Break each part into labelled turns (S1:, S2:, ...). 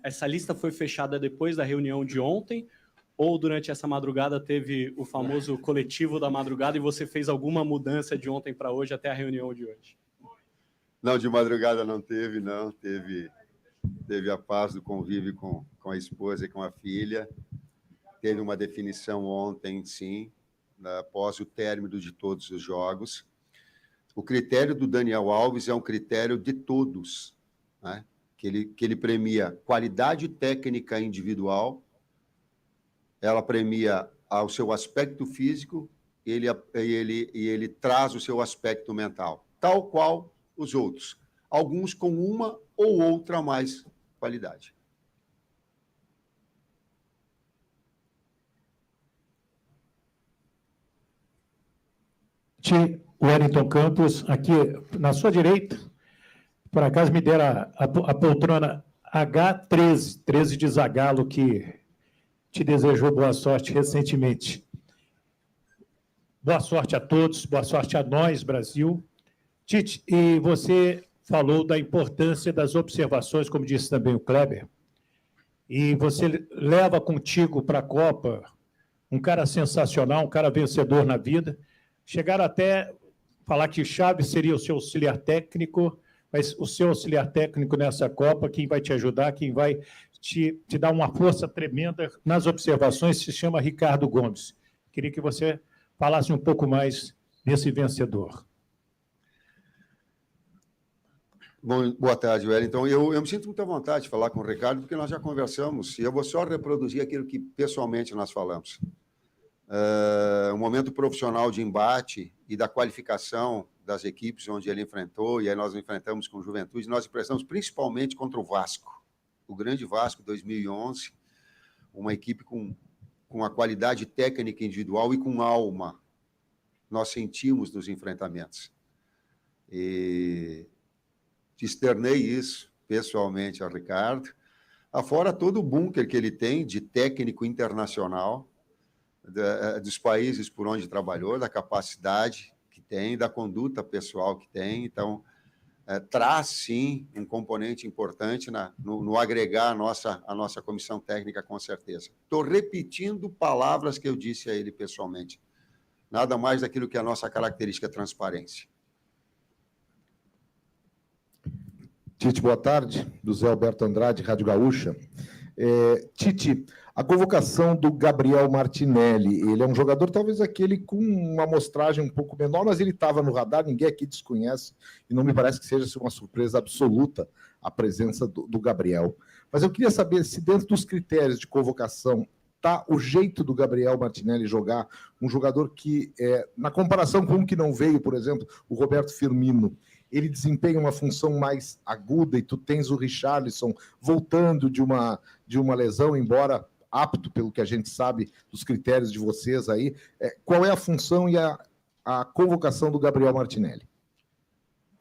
S1: essa lista foi fechada depois da reunião de ontem, ou durante essa madrugada teve o famoso coletivo da madrugada e você fez alguma mudança de ontem para hoje até a reunião de hoje?
S2: Não, de madrugada não teve, não. Teve a paz do convívio com a esposa e com a filha. Teve uma definição ontem, sim, após o término de todos os jogos. O critério do Daniel Alves é um critério de todos, né? Que ele premia qualidade técnica individual, ela premia o seu aspecto físico e ele traz o seu aspecto mental, tal qual os outros, alguns com uma ou outra mais qualidade.
S3: Wellington Campos, aqui na sua direita, por acaso me deram a poltrona H13, 13 de Zagallo, que te desejou boa sorte recentemente. Boa sorte a todos, boa sorte a nós, Brasil. Tite, e você falou da importância das observações, como disse também o Kleber, e você leva contigo para a Copa um cara sensacional, um cara vencedor na vida. Chegaram até falar que Chaves seria o seu auxiliar técnico, mas o seu auxiliar técnico nessa Copa, quem vai te ajudar, quem vai te dar uma força tremenda nas observações, se chama Ricardo Gomes. Queria que você falasse um pouco mais desse vencedor.
S2: Bom, boa tarde, Wellington. Eu me sinto muito à vontade de falar com o Ricardo, porque nós já conversamos, e eu vou só reproduzir aquilo que pessoalmente nós falamos. Um momento profissional de embate e da qualificação das equipes onde ele enfrentou, e aí nós enfrentamos com Juventude, nós enfrentamos principalmente contra o Vasco, o grande Vasco 2011, uma equipe com a qualidade técnica individual e com alma. Nós sentimos nos enfrentamentos. E externei isso pessoalmente ao Ricardo, afora todo o bunker que ele tem de técnico internacional, dos países por onde trabalhou, da capacidade que tem, da conduta pessoal que tem. Então, traz, sim, um componente importante no agregar a nossa comissão técnica, com certeza. Estou repetindo palavras que eu disse a ele pessoalmente. Nada mais daquilo que é a nossa característica, transparência.
S4: Tite, boa tarde. Do Zé Alberto Andrade, Rádio Gaúcha. Tite, a convocação do Gabriel Martinelli, ele é um jogador, talvez aquele com uma amostragem um pouco menor, mas ele estava no radar, ninguém aqui desconhece, e não me parece que seja uma surpresa absoluta a presença do Gabriel. Mas eu queria saber se dentro dos critérios de convocação está o jeito do Gabriel Martinelli jogar, um jogador que, na comparação com um que não veio, por exemplo, o Roberto Firmino, ele desempenha uma função mais aguda, e tu tens o Richarlison voltando de uma lesão, embora apto, pelo que a gente sabe dos critérios de vocês aí. Qual é a função e a convocação do Gabriel Martinelli?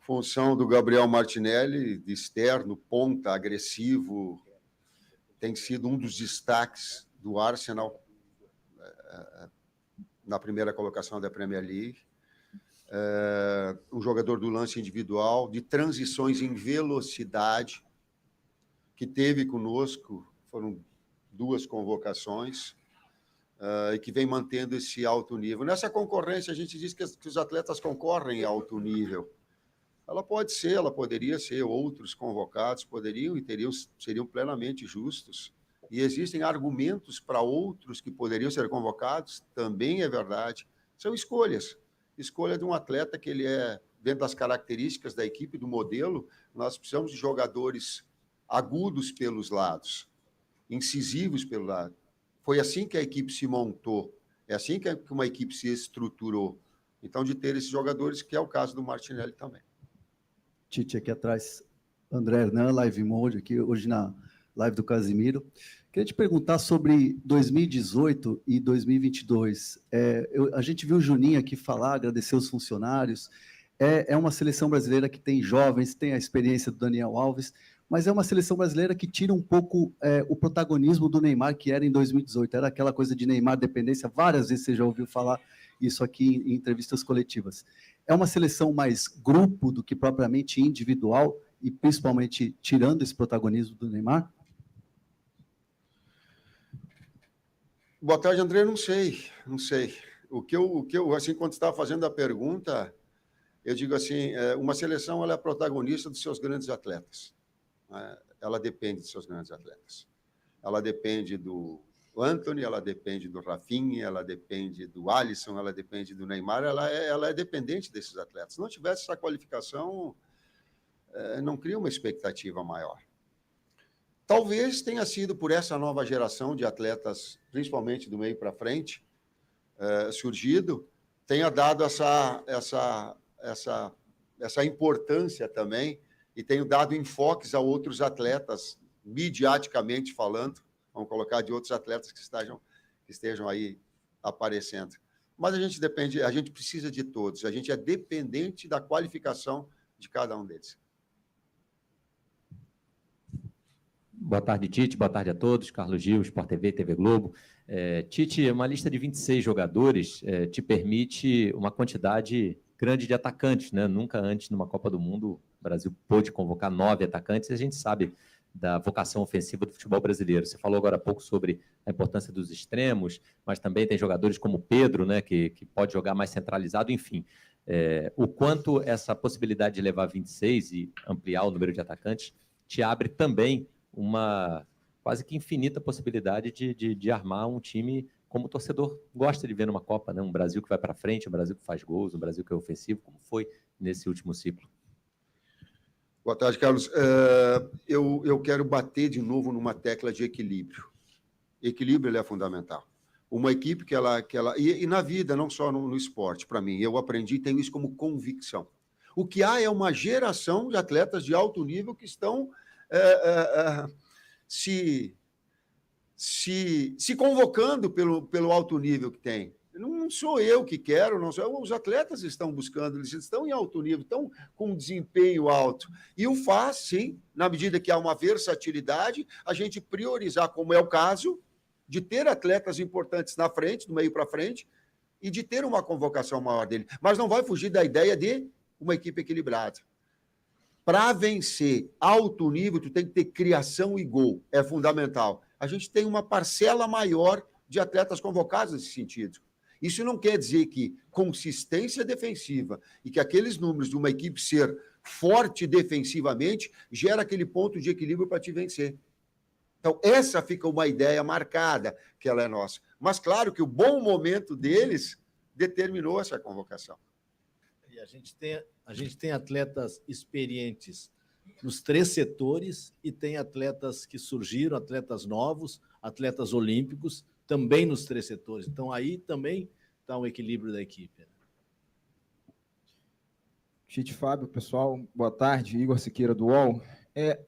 S2: Função do Gabriel Martinelli, de externo, ponta, agressivo, tem sido um dos destaques do Arsenal na primeira colocação da Premier League. Um jogador do lance individual, de transições em velocidade, que teve conosco, foram 2 convocações, e que vem mantendo esse alto nível. Nessa concorrência, a gente diz que os atletas concorrem em alto nível. Ela poderia ser, outros convocados poderiam e seriam plenamente justos. E existem argumentos para outros que poderiam ser convocados, também é verdade. São escolhas. Escolha de um atleta que ele dentro das características da equipe, do modelo, nós precisamos de jogadores agudos pelos lados, incisivos pelo lado. Foi assim que a equipe se montou, é assim que uma equipe se estruturou. Então, de ter esses jogadores, que é o caso do Martinelli também.
S5: Tite, aqui atrás, André Hernan, Live Mode, aqui hoje na live do Casimiro. Queria te perguntar sobre 2018 e 2022. A gente viu o Juninho aqui falar, agradecer os funcionários. É uma seleção brasileira que tem jovens, tem a experiência do Daniel Alves, mas é uma seleção brasileira que tira um pouco o protagonismo do Neymar, que era em 2018. Era aquela coisa de Neymar dependência, várias vezes você já ouviu falar isso aqui em entrevistas coletivas. É uma seleção mais grupo do que propriamente individual, e principalmente tirando esse protagonismo do Neymar?
S2: Boa tarde, André. Não sei. O que eu assim, quando estava fazendo a pergunta, eu digo assim, uma seleção ela é protagonista dos seus grandes atletas. Né? Ela depende dos seus grandes atletas. Ela depende do Antony, ela depende do Rafinha, ela depende do Alisson, ela depende do Neymar, ela é dependente desses atletas. Se não tivesse essa qualificação, não cria uma expectativa maior. Talvez tenha sido por essa nova geração de atletas, principalmente do meio para frente, surgido, tenha dado essa importância também e tenha dado enfoques a outros atletas, midiaticamente falando, vamos colocar de outros atletas que estejam aí aparecendo. Mas a gente precisa de todos, a gente é dependente da qualificação de cada um deles.
S6: Boa tarde, Tite. Boa tarde a todos. Carlos Gil, Sport TV, TV Globo. Tite, uma lista de 26 jogadores te permite uma quantidade grande de atacantes, né? Nunca antes, numa Copa do Mundo, o Brasil pôde convocar 9 atacantes, e a gente sabe da vocação ofensiva do futebol brasileiro. Você falou agora há pouco sobre a importância dos extremos, mas também tem jogadores como o Pedro, né, que pode jogar mais centralizado, enfim. O quanto essa possibilidade de levar 26 e ampliar o número de atacantes te abre também uma quase que infinita possibilidade de armar um time como o torcedor gosta de ver numa Copa, né? Um Brasil que vai para frente, um Brasil que faz gols, um Brasil que é ofensivo, como foi nesse último ciclo.
S2: Boa tarde, Carlos. Eu quero bater de novo numa tecla de equilíbrio. Equilíbrio ele é fundamental. Uma equipe que ela e na vida, não só no esporte, para mim, eu aprendi e tenho isso como convicção. O que há é uma geração de atletas de alto nível que estão se convocando pelo alto nível que tem. Não sou eu que quero, não sou. Os atletas estão buscando, eles estão em alto nível, estão com um desempenho alto. E o faz, sim, na medida que há uma versatilidade, a gente priorizar, como é o caso, de ter atletas importantes na frente, do meio para frente, e de ter uma convocação maior dele. Mas não vai fugir da ideia de uma equipe equilibrada. Para vencer alto nível, tu tem que ter criação e gol. É fundamental. A gente tem uma parcela maior de atletas convocados nesse sentido. Isso não quer dizer que consistência defensiva e que aqueles números de uma equipe ser forte defensivamente gera aquele ponto de equilíbrio para te vencer. Então, essa fica uma ideia marcada, que ela é nossa. Mas, claro que o bom momento deles determinou essa convocação.
S7: E a gente tem atletas experientes nos 3 setores e tem atletas que surgiram, atletas novos, atletas olímpicos, também nos 3 setores. Então, aí também está um equilíbrio da equipe.
S8: Tite, Fábio, pessoal, boa tarde. Igor Siqueira, do UOL.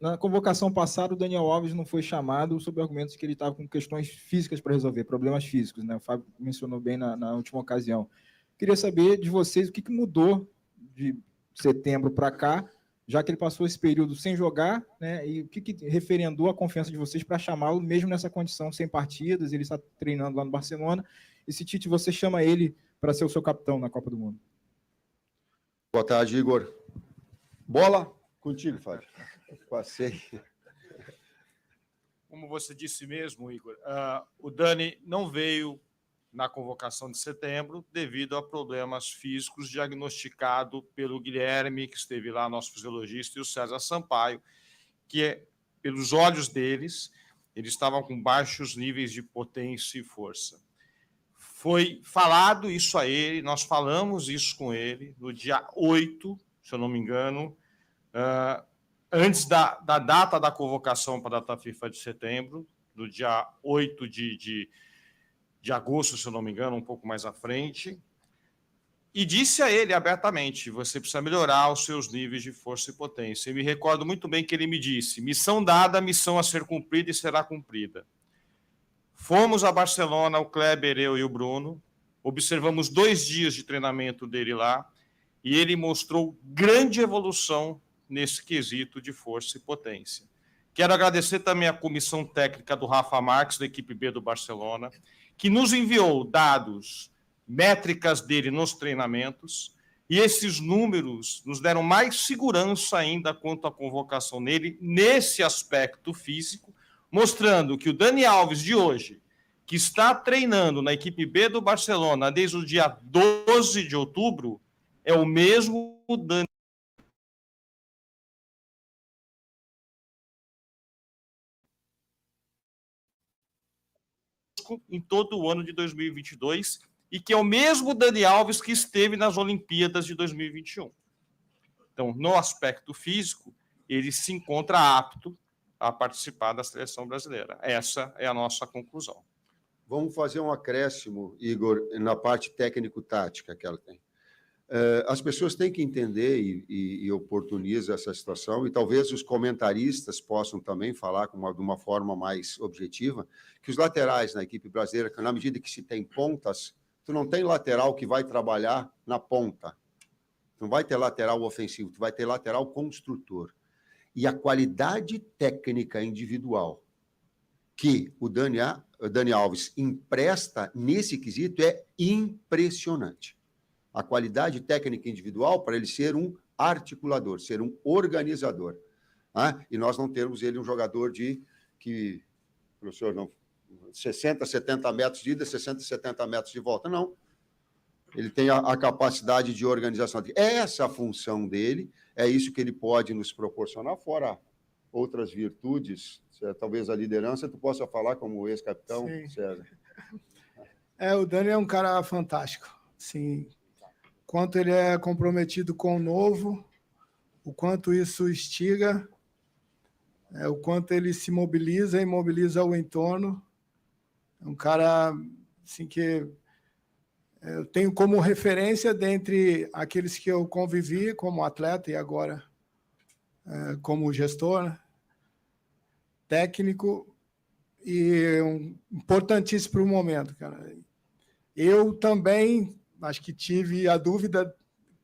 S8: Na convocação passada, o Daniel Alves não foi chamado sob argumentos que ele estava com questões físicas para resolver, problemas físicos, né? O Fábio mencionou bem na última ocasião. Queria saber de vocês o que mudou de setembro para cá, já que ele passou esse período sem jogar, né? E o que referendou a confiança de vocês para chamá-lo, mesmo nessa condição, sem partidas, ele está treinando lá no Barcelona. E se, Tite, você chama ele para ser o seu capitão na Copa do Mundo?
S2: Boa tarde, Igor. Bola contigo, Fábio. Passei.
S9: Como você disse mesmo, Igor, o Dani não veio na convocação de setembro devido a problemas físicos diagnosticados pelo Guilherme, que esteve lá, nosso fisiologista, e o César Sampaio, que, pelos olhos deles, eles estavam com baixos níveis de potência e força. Foi falado isso a ele, nós falamos isso com ele no dia 8, se eu não me engano, antes da data da convocação para a data FIFA de setembro, no dia 8 de agosto, se eu não me engano, um pouco mais à frente, e disse a ele abertamente: você precisa melhorar os seus níveis de força e potência. E me recordo muito bem que ele me disse: missão dada, missão a ser cumprida e será cumprida. Fomos a Barcelona, o Kleber, eu e o Bruno, observamos 2 dias de treinamento dele lá, e ele mostrou grande evolução nesse quesito de força e potência. Quero agradecer também à comissão técnica do Rafa Marques, da equipe B do Barcelona, que nos enviou dados, métricas dele nos treinamentos, e esses números nos deram mais segurança ainda quanto à convocação nele, nesse aspecto físico, mostrando que o Dani Alves de hoje que está treinando na equipe B do Barcelona desde o dia 12 de outubro, é o mesmo Dani em todo o ano de 2022 e que é o mesmo Dani Alves que esteve nas Olimpíadas de 2021. Então, no aspecto físico, ele se encontra apto a participar da seleção brasileira. Essa é a nossa conclusão.
S2: Vamos fazer um acréscimo, Igor, na parte técnico-tática que ela tem. As pessoas têm que entender e oportuniza essa situação, e talvez os comentaristas possam também falar de uma forma mais objetiva, que os laterais na equipe brasileira, na medida que se tem pontas, tu não tem lateral que vai trabalhar na ponta. Tu não vai ter lateral ofensivo, tu vai ter lateral construtor. E a qualidade técnica individual que o Dani Alves empresta nesse quesito é impressionante. A qualidade técnica individual para ele ser um articulador, ser um organizador. Né? E nós não termos ele um jogador que, professor, não, 60, 70 metros de ida, 60, 70 metros de volta. Não. Ele tem a capacidade de organização. Essa é a função dele, é isso que ele pode nos proporcionar, fora outras virtudes, talvez a liderança, tu possa falar como ex-capitão, César.
S10: O Dani é um cara fantástico. Sim. Quanto ele é comprometido com o novo, o quanto isso instiga, o quanto ele se mobiliza e mobiliza o entorno. É um cara assim, que eu tenho como referência dentre aqueles que eu convivi como atleta e agora como gestor, né? Técnico, e importantíssimo para o momento, cara. Eu também acho que tive a dúvida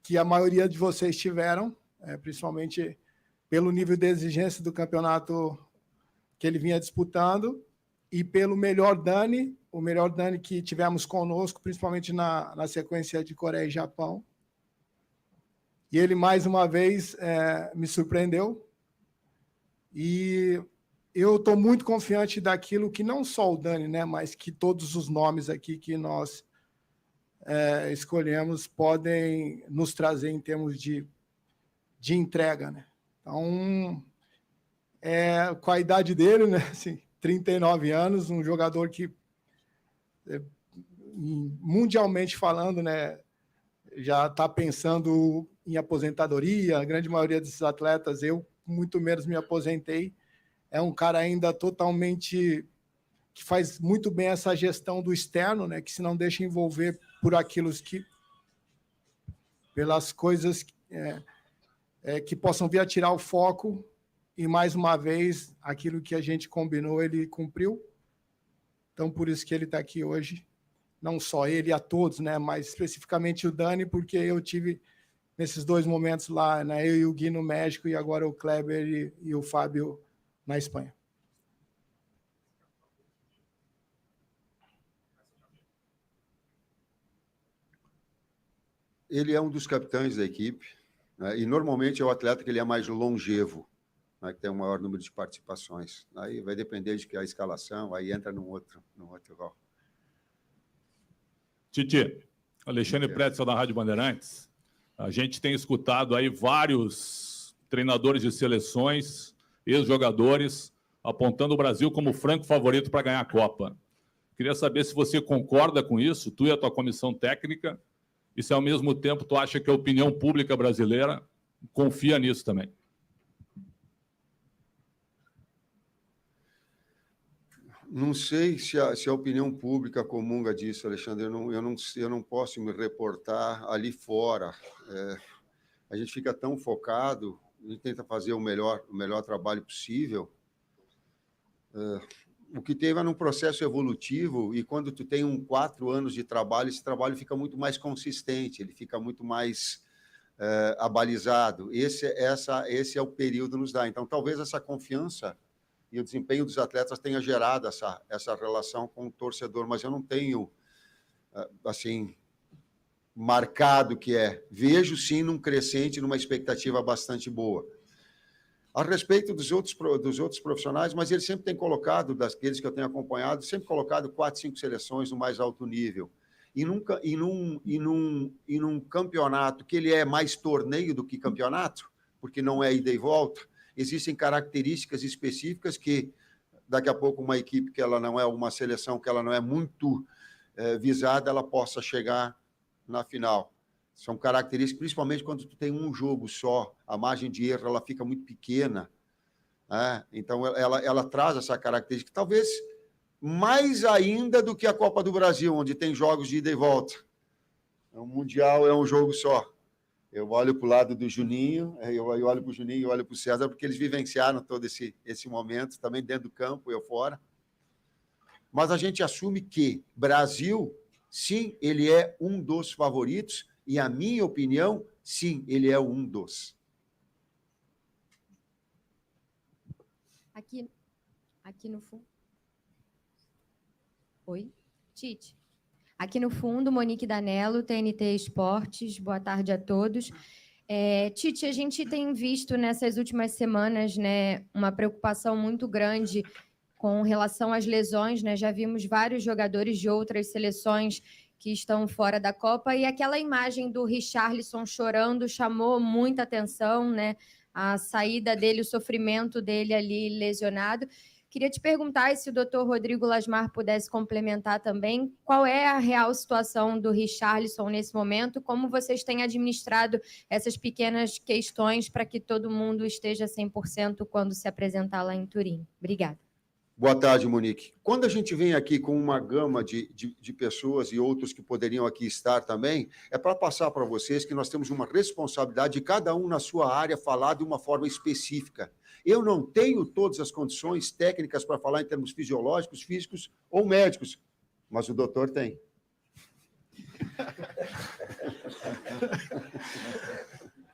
S10: que a maioria de vocês tiveram, principalmente pelo nível de exigência do campeonato que ele vinha disputando e pelo melhor Dani, o melhor Dani que tivemos conosco, principalmente na sequência de Coreia e Japão. E ele, mais uma vez, me surpreendeu. E eu estou muito confiante daquilo que não só o Dani, né, mas que todos os nomes aqui que nós escolhemos podem nos trazer em termos de entrega, né? Então, com a idade dele, né, assim, 39 anos, um jogador que, mundialmente falando, né, já está pensando em aposentadoria. A grande maioria desses atletas, eu muito menos me aposentei. É um cara ainda totalmente que faz muito bem essa gestão do externo, né, que se não deixa envolver pelas coisas que possam vir a tirar o foco, e, mais uma vez, aquilo que a gente combinou, ele cumpriu. Então, por isso que ele está aqui hoje. Não só ele, a todos, né, mas especificamente o Dani, porque eu tive nesses dois momentos lá, né, eu e o Gui no México, e agora o Kleber e o Fábio na Espanha.
S2: Ele é um dos capitães da equipe, né, e normalmente é o atleta que ele é mais longevo, né, que tem um maior número de participações. Aí vai depender de que a escalação, aí entra num outro rol.
S11: Titi, Alexandre Pretzel da Rádio Bandeirantes. A gente tem escutado aí vários treinadores de seleções, ex-jogadores, apontando o Brasil como franco favorito para ganhar a Copa. Queria saber se você concorda com isso, tu e a tua comissão técnica, e se ao mesmo tempo tu acha que a opinião pública brasileira confia nisso também.
S2: Não sei se a opinião pública comunga disso, Alexandre. Eu não posso me reportar ali fora. A gente fica tão focado, a gente tenta fazer o melhor trabalho possível. O que teve é num processo evolutivo, e quando tu tem 4 anos de trabalho, esse trabalho fica muito mais consistente, ele fica muito mais abalizado. Esse é o período que nos dá. Então, talvez essa confiança e o desempenho dos atletas tenha gerado essa relação com o torcedor, mas eu não tenho, assim, marcado que é. Vejo, sim, num crescente, numa expectativa bastante boa. A respeito dos outros profissionais, mas ele sempre tem colocado, daqueles que eu tenho acompanhado, sempre colocado 4, 5 seleções no mais alto nível. E num campeonato que ele é mais torneio do que campeonato, porque não é ida e volta, existem características específicas que, daqui a pouco, uma equipe que ela não é uma seleção, que ela não é muito visada, ela possa chegar na final. São características, principalmente quando tu tem um jogo só, a margem de erro ela fica muito pequena, né? Então ela traz essa característica, talvez mais ainda do que a Copa do Brasil, onde tem jogos de ida e volta. O Mundial é um jogo só. Eu olho para o lado do Juninho, eu olho para o Juninho e olho para o César, porque eles vivenciaram todo esse momento, também dentro do campo, eu fora. Mas a gente assume que Brasil, sim, ele é um dos favoritos, e a minha opinião, sim, ele é um dos.
S12: Aqui no fundo. Oi, Tite. Aqui no fundo, Monique Danello, TNT Esportes. Boa tarde a todos. Tite, a gente tem visto nessas últimas semanas, né, uma preocupação muito grande com relação às lesões, né? Já vimos vários jogadores de outras seleções que estão fora da Copa, e aquela imagem do Richarlison chorando chamou muita atenção, né? A saída dele, o sofrimento dele ali lesionado. Queria te perguntar se o doutor Rodrigo Lasmar pudesse complementar também, qual é a real situação do Richarlison nesse momento, como vocês têm administrado essas pequenas questões para que todo mundo esteja 100% quando se apresentar lá em Turim. Obrigada.
S2: Boa tarde, Monique. Quando a gente vem aqui com uma gama de pessoas e outros que poderiam aqui estar também, é para passar para vocês que nós temos uma responsabilidade de cada um na sua área falar de uma forma específica. Eu não tenho todas as condições técnicas para falar em termos fisiológicos, físicos ou médicos, mas o doutor tem.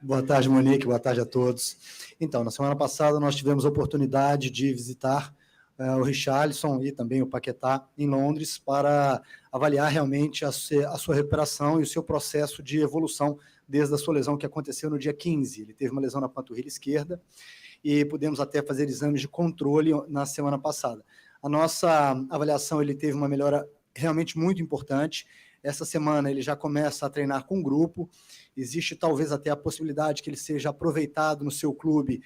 S13: Boa tarde, Monique. Boa tarde a todos. Então, na semana passada nós tivemos a oportunidade de visitar o Richarlison e também o Paquetá em Londres para avaliar realmente a sua recuperação e o seu processo de evolução desde a sua lesão que aconteceu no dia 15. Ele teve uma lesão na panturrilha esquerda e pudemos até fazer exames de controle na semana passada. A nossa avaliação, ele teve uma melhora realmente muito importante. Essa semana ele já começa a treinar com um grupo, existe talvez até a possibilidade que ele seja aproveitado no seu clube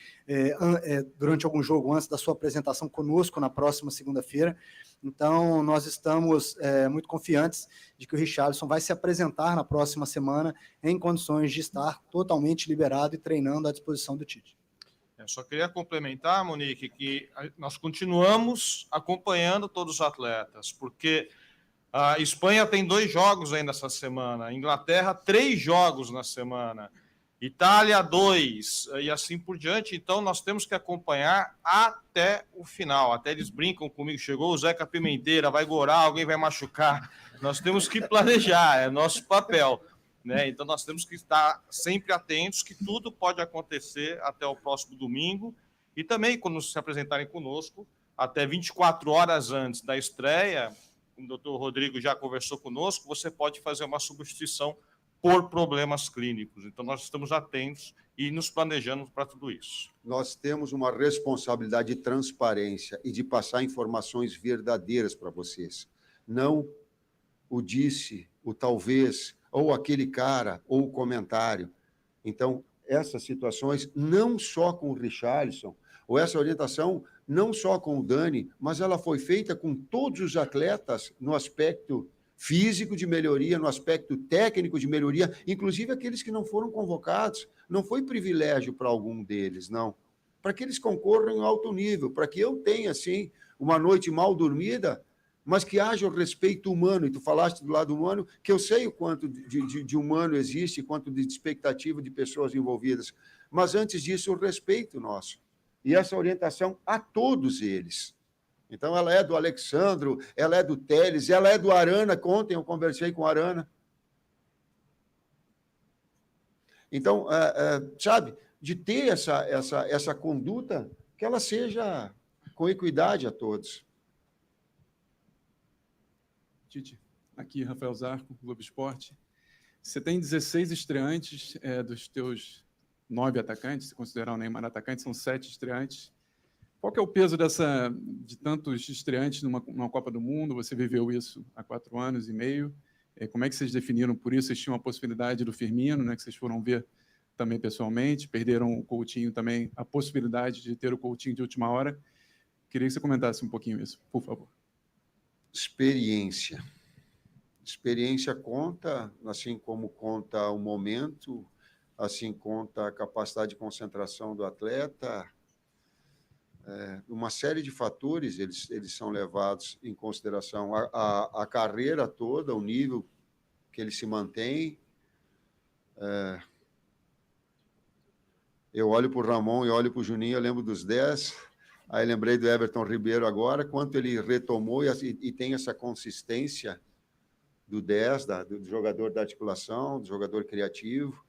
S13: durante algum jogo antes da sua apresentação conosco na próxima segunda-feira. Então, nós estamos muito confiantes de que o Richarlison vai se apresentar na próxima semana em condições de estar totalmente liberado e treinando à disposição do Tite.
S9: Eu só queria complementar, Monique, que nós continuamos acompanhando todos os atletas, porque a Espanha tem 2 jogos ainda essa semana, a Inglaterra 3 jogos na semana, Itália 2 e assim por diante. Então nós temos que acompanhar até o final. Até eles brincam comigo, chegou o Zeca Pimenteira, vai gorar, alguém vai machucar. Nós temos que planejar, é nosso papel, né? Então nós temos que estar sempre atentos que tudo pode acontecer até o próximo domingo, e também quando se apresentarem conosco, até 24 horas antes da estreia, o doutor Rodrigo já conversou conosco, você pode fazer uma substituição por problemas clínicos. Então, nós estamos atentos e nos planejando para tudo isso.
S2: Nós temos uma responsabilidade de transparência e de passar informações verdadeiras para vocês. Não o disse, o talvez, ou aquele cara, ou o comentário. Então, essas situações, não só com o Richarlison, ou essa orientação não só com o Dani, mas ela foi feita com todos os atletas no aspecto físico de melhoria, no aspecto técnico de melhoria, inclusive aqueles que não foram convocados. Não foi privilégio para algum deles, não. Para que eles concorram em alto nível, para que eu tenha, assim, uma noite mal dormida, mas que haja o respeito humano. E tu falaste do lado humano, que eu sei o quanto de humano existe, quanto de expectativa de pessoas envolvidas. Mas, antes disso, o respeito nosso. E essa orientação a todos eles. Então, ela é do Alexandro, ela é do Teles, ela é do Arana, que ontem eu conversei com o Arana. Então, sabe, de ter essa conduta, que ela seja com equidade a todos.
S14: Tite, aqui Rafael Zarco, Globo Esporte. Você tem 16 estreantes dos teus 9 atacantes, se considerar o Neymar atacante, são 7 estreantes. Qual que é o peso de tantos estreantes numa Copa do Mundo? Você viveu isso há 4 anos e meio. Como é que vocês definiram por isso? Vocês tinham a possibilidade do Firmino, né, que vocês foram ver também pessoalmente, perderam o Coutinho também, a possibilidade de ter o Coutinho de última hora. Queria que você comentasse um pouquinho isso, por favor.
S2: Experiência. Experiência conta, assim como conta o momento, assim conta a capacidade de concentração do atleta. Uma série de fatores eles são levados em consideração. A carreira toda, o nível que ele se mantém. Eu olho para o Ramon e olho para o Juninho, eu lembro dos 10, aí lembrei do Everton Ribeiro agora, quanto ele retomou e tem essa consistência do 10, do jogador da articulação, do jogador criativo.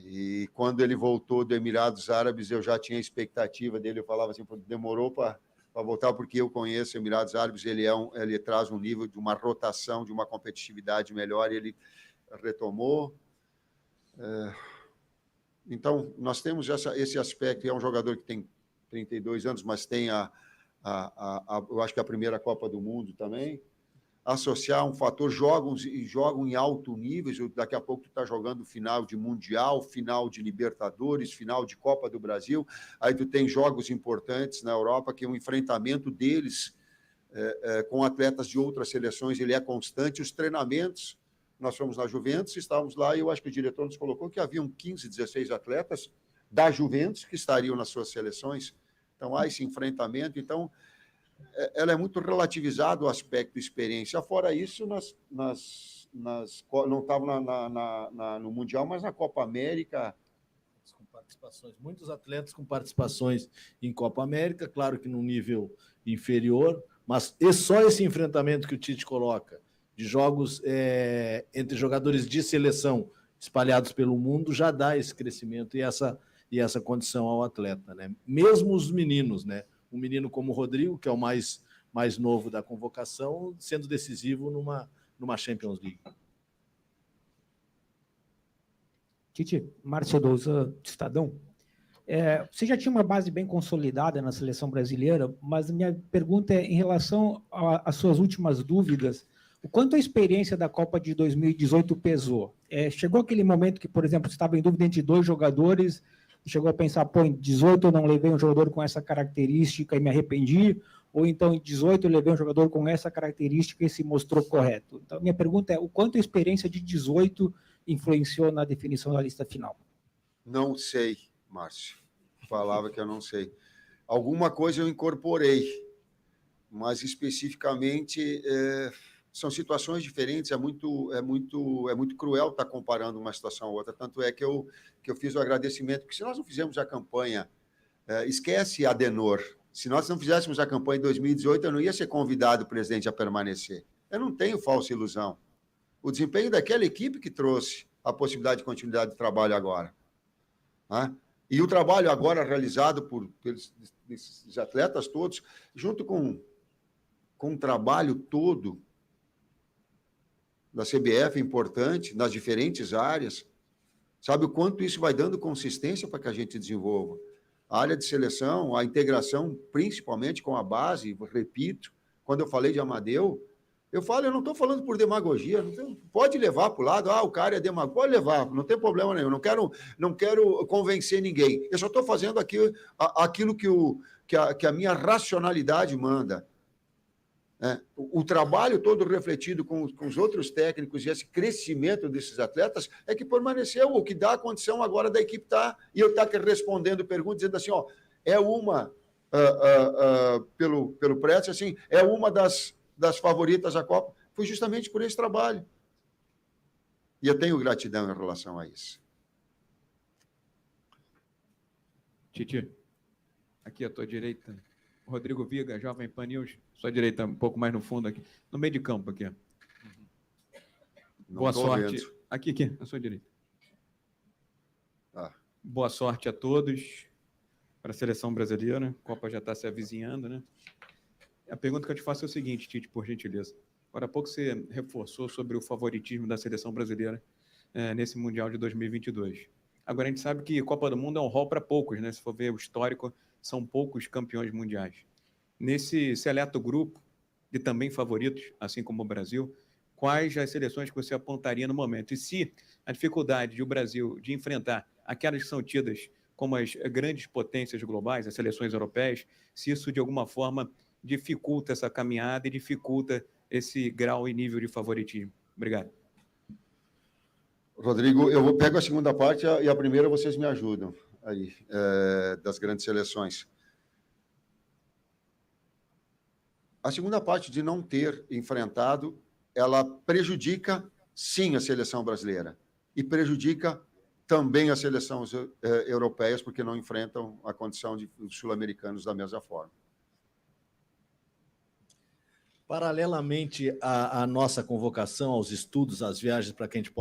S2: E quando ele voltou do Emirados Árabes, eu já tinha expectativa dele, eu falava assim, demorou para voltar, porque eu conheço Emirados Árabes, ele traz um nível de uma rotação, de uma competitividade melhor, e ele retomou. Então, nós temos esse aspecto, é um jogador que tem 32 anos, mas tem eu acho que a primeira Copa do Mundo também. Associar um fator, jogam em alto nível, daqui a pouco tu está jogando final de Mundial, final de Libertadores, final de Copa do Brasil, aí tu tem jogos importantes na Europa, que o enfrentamento deles com atletas de outras seleções, ele é constante, os treinamentos, nós fomos na Juventus, estávamos lá, e eu acho que o diretor nos colocou que haviam 15, 16 atletas da Juventus que estariam nas suas seleções, então há esse enfrentamento, então ela é muito relativizado o aspecto experiência. Fora isso, não estava no Mundial, mas na Copa América.
S7: Com participações, muitos atletas com participações em Copa América, claro que num nível inferior, mas só esse enfrentamento que o Tite coloca, de jogos entre jogadores de seleção espalhados pelo mundo, já dá esse crescimento e essa condição ao atleta, né? Mesmo os meninos, né? Um menino como o Rodrigo, que é o mais novo da convocação, sendo decisivo numa Champions League.
S15: Tite, Márcio Douza, Estadão. Você já tinha uma base bem consolidada na seleção brasileira, mas minha pergunta é em relação às suas últimas dúvidas, o quanto a experiência da Copa de 2018 pesou? Chegou aquele momento que, por exemplo, você estava em dúvida entre 2 jogadores, chegou a pensar, em 18 eu não levei um jogador com essa característica e me arrependi, ou então em 18 eu levei um jogador com essa característica e se mostrou correto. Então, minha pergunta é, o quanto a experiência de 18 influenciou na definição da lista final?
S2: Não sei, Márcio. Falava que eu não sei. Alguma coisa eu incorporei, mas especificamente são situações diferentes, é muito cruel estar comparando uma situação a outra, tanto é que eu fiz o agradecimento, porque se nós não fizermos a campanha, esquece Adenor, se nós não fizéssemos a campanha em 2018, eu não ia ser convidado o presidente a permanecer. Eu não tenho falsa ilusão. O desempenho daquela equipe que trouxe a possibilidade de continuidade de trabalho agora. Né? E o trabalho agora realizado pelos atletas todos, junto com o trabalho todo da CBF, importante, nas diferentes áreas, sabe o quanto isso vai dando consistência para que a gente desenvolva. A área de seleção, a integração, principalmente com a base, repito, quando eu falei de Amadeu, eu não estou falando por demagogia, pode levar para o lado, o cara é demagogo, pode levar, não tem problema nenhum, não quero convencer ninguém, eu só estou fazendo aquilo que a minha racionalidade manda. O trabalho todo refletido com os outros técnicos e esse crescimento desses atletas é que permaneceu, o que dá a condição agora da equipe e eu estar respondendo perguntas, dizendo assim, pelo Prédio, assim, é uma das favoritas à Copa, foi justamente por esse trabalho. E eu tenho gratidão em relação a isso.
S14: Titi, aqui à tua direita, Rodrigo Viga, Jovem Pan News, sua direita, um pouco mais no fundo aqui, no meio de campo aqui. Boa sorte. Vendo. Aqui, à sua direita. Boa sorte a todos para a seleção brasileira. A Copa já está se avizinhando, né? A pergunta que eu te faço é o seguinte, Tite, por gentileza. Agora há pouco você reforçou sobre o favoritismo da seleção brasileira nesse Mundial de 2022. Agora, a gente sabe que Copa do Mundo é um rol para poucos, né? Se for ver o histórico, são poucos campeões mundiais. Nesse seleto grupo, de também favoritos, assim como o Brasil, quais as seleções que você apontaria no momento? E se a dificuldade de o Brasil de enfrentar aquelas que são tidas como as grandes potências globais, as seleções europeias, se isso de alguma forma dificulta essa caminhada e dificulta esse grau e nível de favoritismo? Obrigado.
S2: Rodrigo, eu pego a segunda parte e a primeira vocês me ajudam aí, das grandes seleções. A segunda parte de não ter enfrentado, ela prejudica, sim, a seleção brasileira e prejudica também as seleções europeias, porque não enfrentam a condição de sul-americanos da mesma forma.
S7: Paralelamente à nossa convocação, aos estudos, às viagens, para que a gente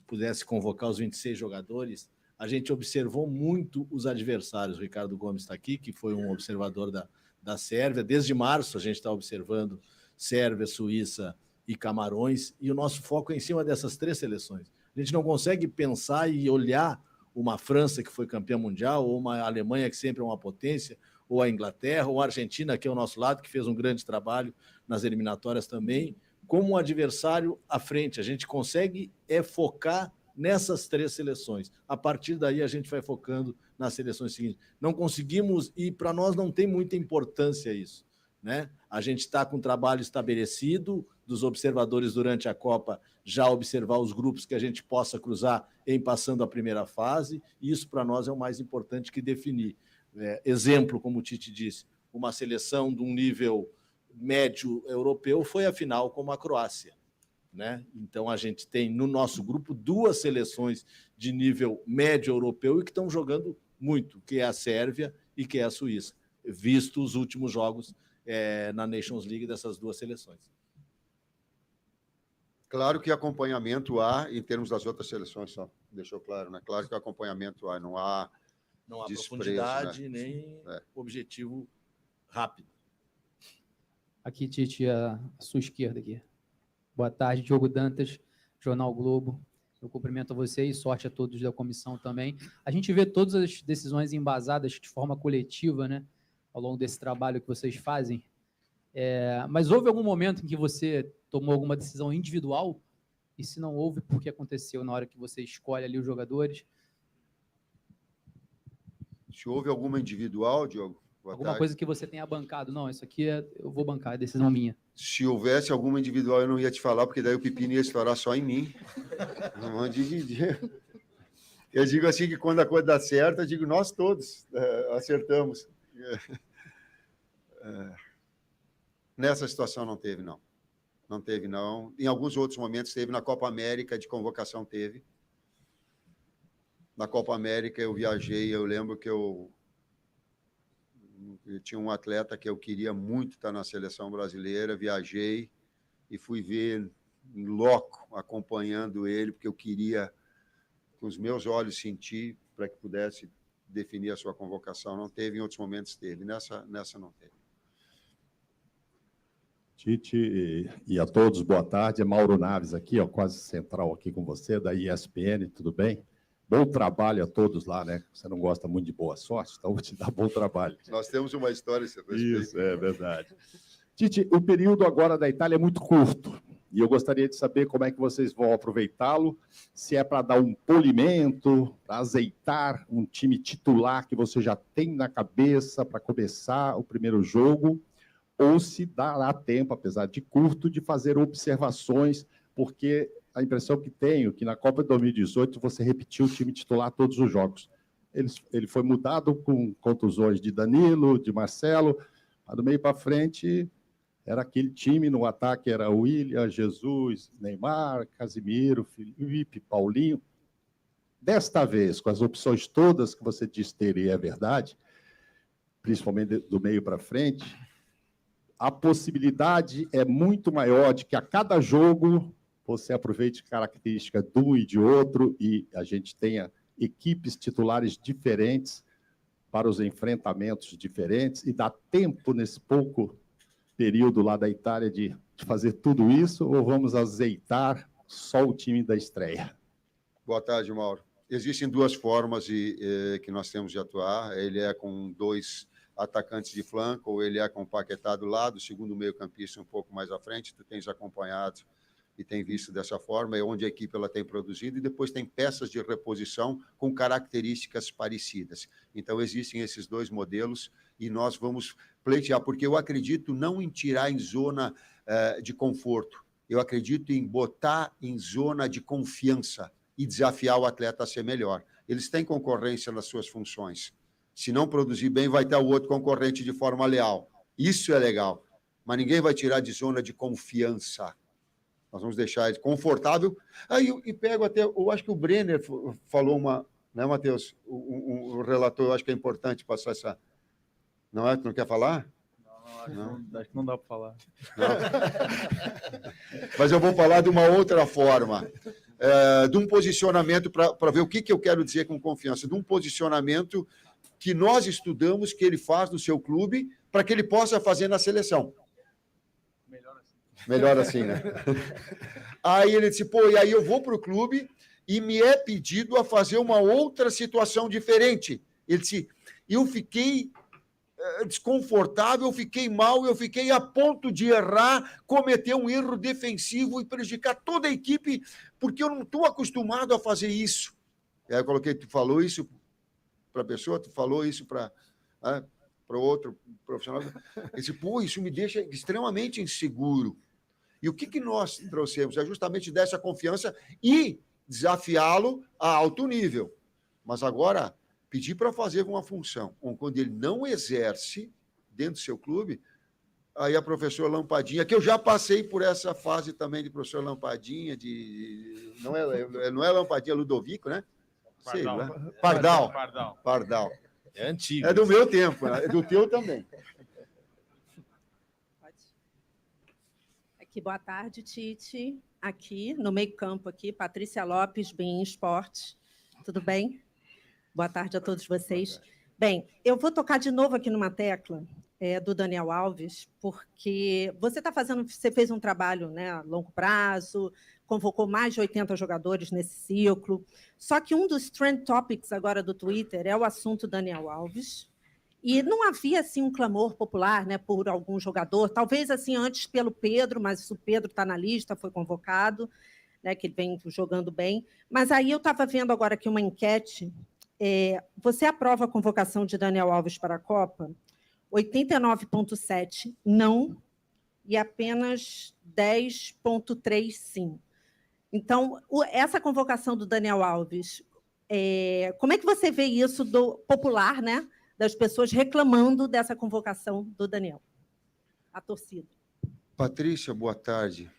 S7: pudesse convocar os 26 jogadores, a gente observou muito os adversários. O Ricardo Gomes está aqui, que foi um observador da Sérvia. Desde março, a gente está observando Sérvia, Suíça e Camarões, e o nosso foco é em cima dessas 3 seleções. A gente não consegue pensar e olhar uma França, que foi campeã mundial, ou uma Alemanha, que sempre é uma potência, ou a Inglaterra, ou a Argentina, que é ao nosso lado, que fez um grande trabalho nas eliminatórias também, como um adversário à frente. A gente consegue focar nessas 3 seleções. A partir daí, a gente vai focando nas seleções seguintes. Não conseguimos, e para nós não tem muita importância isso, né? A gente está com um trabalho estabelecido dos observadores durante a Copa, já observar os grupos que a gente possa cruzar em passando a primeira fase, e isso para nós é o mais importante que definir. Exemplo, como o Tite disse, uma seleção de um nível médio europeu foi a final como a Croácia, né? Então a gente tem no nosso grupo 2 seleções de nível médio europeu e que estão jogando muito, que é a Sérvia e que é a Suíça, visto os últimos jogos na Nations League dessas 2 seleções.
S2: Claro que acompanhamento há em termos das outras seleções, só deixou claro, né? Claro que acompanhamento há, não há desprezo,
S7: profundidade,
S2: né?
S7: nem objetivo rápido.
S16: Aqui, Tite, à sua esquerda aqui. Boa tarde, Diogo Dantas, Jornal Globo. Eu cumprimento a você e sorte a todos da comissão também. A gente vê todas as decisões embasadas de forma coletiva, né, ao longo desse trabalho que vocês fazem. Mas houve algum momento em que você tomou alguma decisão individual? E se não houve, por que aconteceu na hora que você escolhe ali os jogadores?
S2: Se houve alguma individual, Diogo?
S16: Alguma coisa que você tenha bancado? Não, isso aqui eu vou bancar, é decisão minha.
S2: Se houvesse alguma individual, eu não ia te falar, porque daí o pepino ia estourar só em mim. Não vamos dividir. Eu digo assim que quando a coisa dá certo, eu digo nós todos acertamos. Nessa situação não teve, não. Não teve, não. Em alguns outros momentos teve. Na Copa América, de convocação, teve. Na Copa América eu viajei, eu lembro que eu tinha um atleta que eu queria muito estar na seleção brasileira, viajei e fui ver em loco, acompanhando ele, porque eu queria, com os meus olhos, sentir para que pudesse definir a sua convocação. Não teve, em outros momentos teve. Nessa não teve.
S17: Tite e a todos, boa tarde. É Mauro Naves aqui, ó, quase central aqui com você, da ESPN, tudo bem? Bom trabalho a todos lá, né? Você não gosta muito de boa sorte, então vou te dar bom trabalho.
S2: Nós temos uma história a esse respeito.
S17: Isso, é verdade. Tite, o período agora da Itália é muito curto, e eu gostaria de saber como é que vocês vão aproveitá-lo, se é para dar um polimento, para azeitar um time titular que você já tem na cabeça para começar o primeiro jogo, ou se dará tempo, apesar de curto, de fazer observações, porque a impressão que tenho é que na Copa de 2018 você repetiu o time titular todos os jogos. Ele foi mudado com contusões de Danilo, de Marcelo, mas do meio para frente era aquele time, no ataque era William, Jesus, Neymar, Casimiro, Felipe, Paulinho. Desta vez, com as opções todas que você disse ter, e é verdade, principalmente do meio para frente, a possibilidade é muito maior de que a cada jogo você aproveite características de um e de outro e a gente tenha equipes titulares diferentes para os enfrentamentos diferentes e dá tempo nesse pouco período lá da Itália de fazer tudo isso ou vamos azeitar só o time da estreia?
S2: Boa tarde, Mauro. existem duas formas que nós temos de atuar. Ele é com 2 atacantes de flanco, ou ele é com o Paquetá do lado, o segundo meio-campista um pouco mais à frente. Tu tens acompanhado e tem visto dessa forma, é onde a equipe ela tem produzido, e depois tem peças de reposição com características parecidas. Então, existem esses 2 modelos e nós vamos pleitear, porque eu acredito não em tirar em zona de conforto, eu acredito em botar em zona de confiança e desafiar o atleta a ser melhor. Eles têm concorrência nas suas funções. Se não produzir bem, vai ter o outro concorrente de forma leal. Isso é legal, mas ninguém vai tirar de zona de confiança. Nós vamos deixar ele confortável. Aí e pego até, eu acho que o Brenner falou uma, né, Matheus? O relator, eu acho que é importante passar essa. Não é? Tu não quer falar?
S18: Acho que não dá para falar.
S2: Mas eu vou falar de uma outra forma, de um posicionamento, para ver o que eu quero dizer com confiança, de um posicionamento que nós estudamos, que ele faz no seu clube, para que ele possa fazer na seleção. Melhor assim, né? Aí ele disse, pô, e aí eu vou para o clube e me é pedido a fazer uma outra situação diferente. Ele disse, eu fiquei desconfortável, eu fiquei mal, eu fiquei a ponto de errar, cometer um erro defensivo e prejudicar toda a equipe, porque eu não estou acostumado a fazer isso. Aí eu coloquei, tu falou isso para a pessoa, tu falou isso para outro profissional. Ele disse, pô, isso me deixa extremamente inseguro. E o que nós trouxemos? É justamente dessa confiança e desafiá-lo a alto nível. Mas agora, pedir para fazer uma função, quando ele não exerce dentro do seu clube, aí a professora Lampadinha, que eu já passei por essa fase também de professor Lampadinha, não é Lampadinha, Ludovico, né? Sei lá. Pardal.
S7: É antigo.
S2: É do meu tempo, né? É do teu também.
S19: Aqui, boa tarde, Tite. Aqui, no meio-campo, aqui, Patrícia Lopes, Bein Esportes. Tudo bem? Boa tarde a todos vocês. Bem, eu vou tocar de novo aqui numa tecla do Daniel Alves, porque você fez um trabalho, né, a longo prazo, convocou mais de 80 jogadores nesse ciclo. Só que um dos trend topics agora do Twitter é o assunto Daniel Alves. E não havia assim um clamor popular, né, por algum jogador, talvez assim antes pelo Pedro, mas o Pedro está na lista, foi convocado, né, que ele vem jogando bem. Mas aí eu estava vendo agora aqui uma enquete. Você aprova a convocação de Daniel Alves para a Copa? 89,7% não e apenas 10,3% sim. Então, essa convocação do Daniel Alves, como é que você vê isso do popular, né? Das pessoas reclamando dessa convocação do Daniel, a torcida?
S2: Patrícia, boa tarde.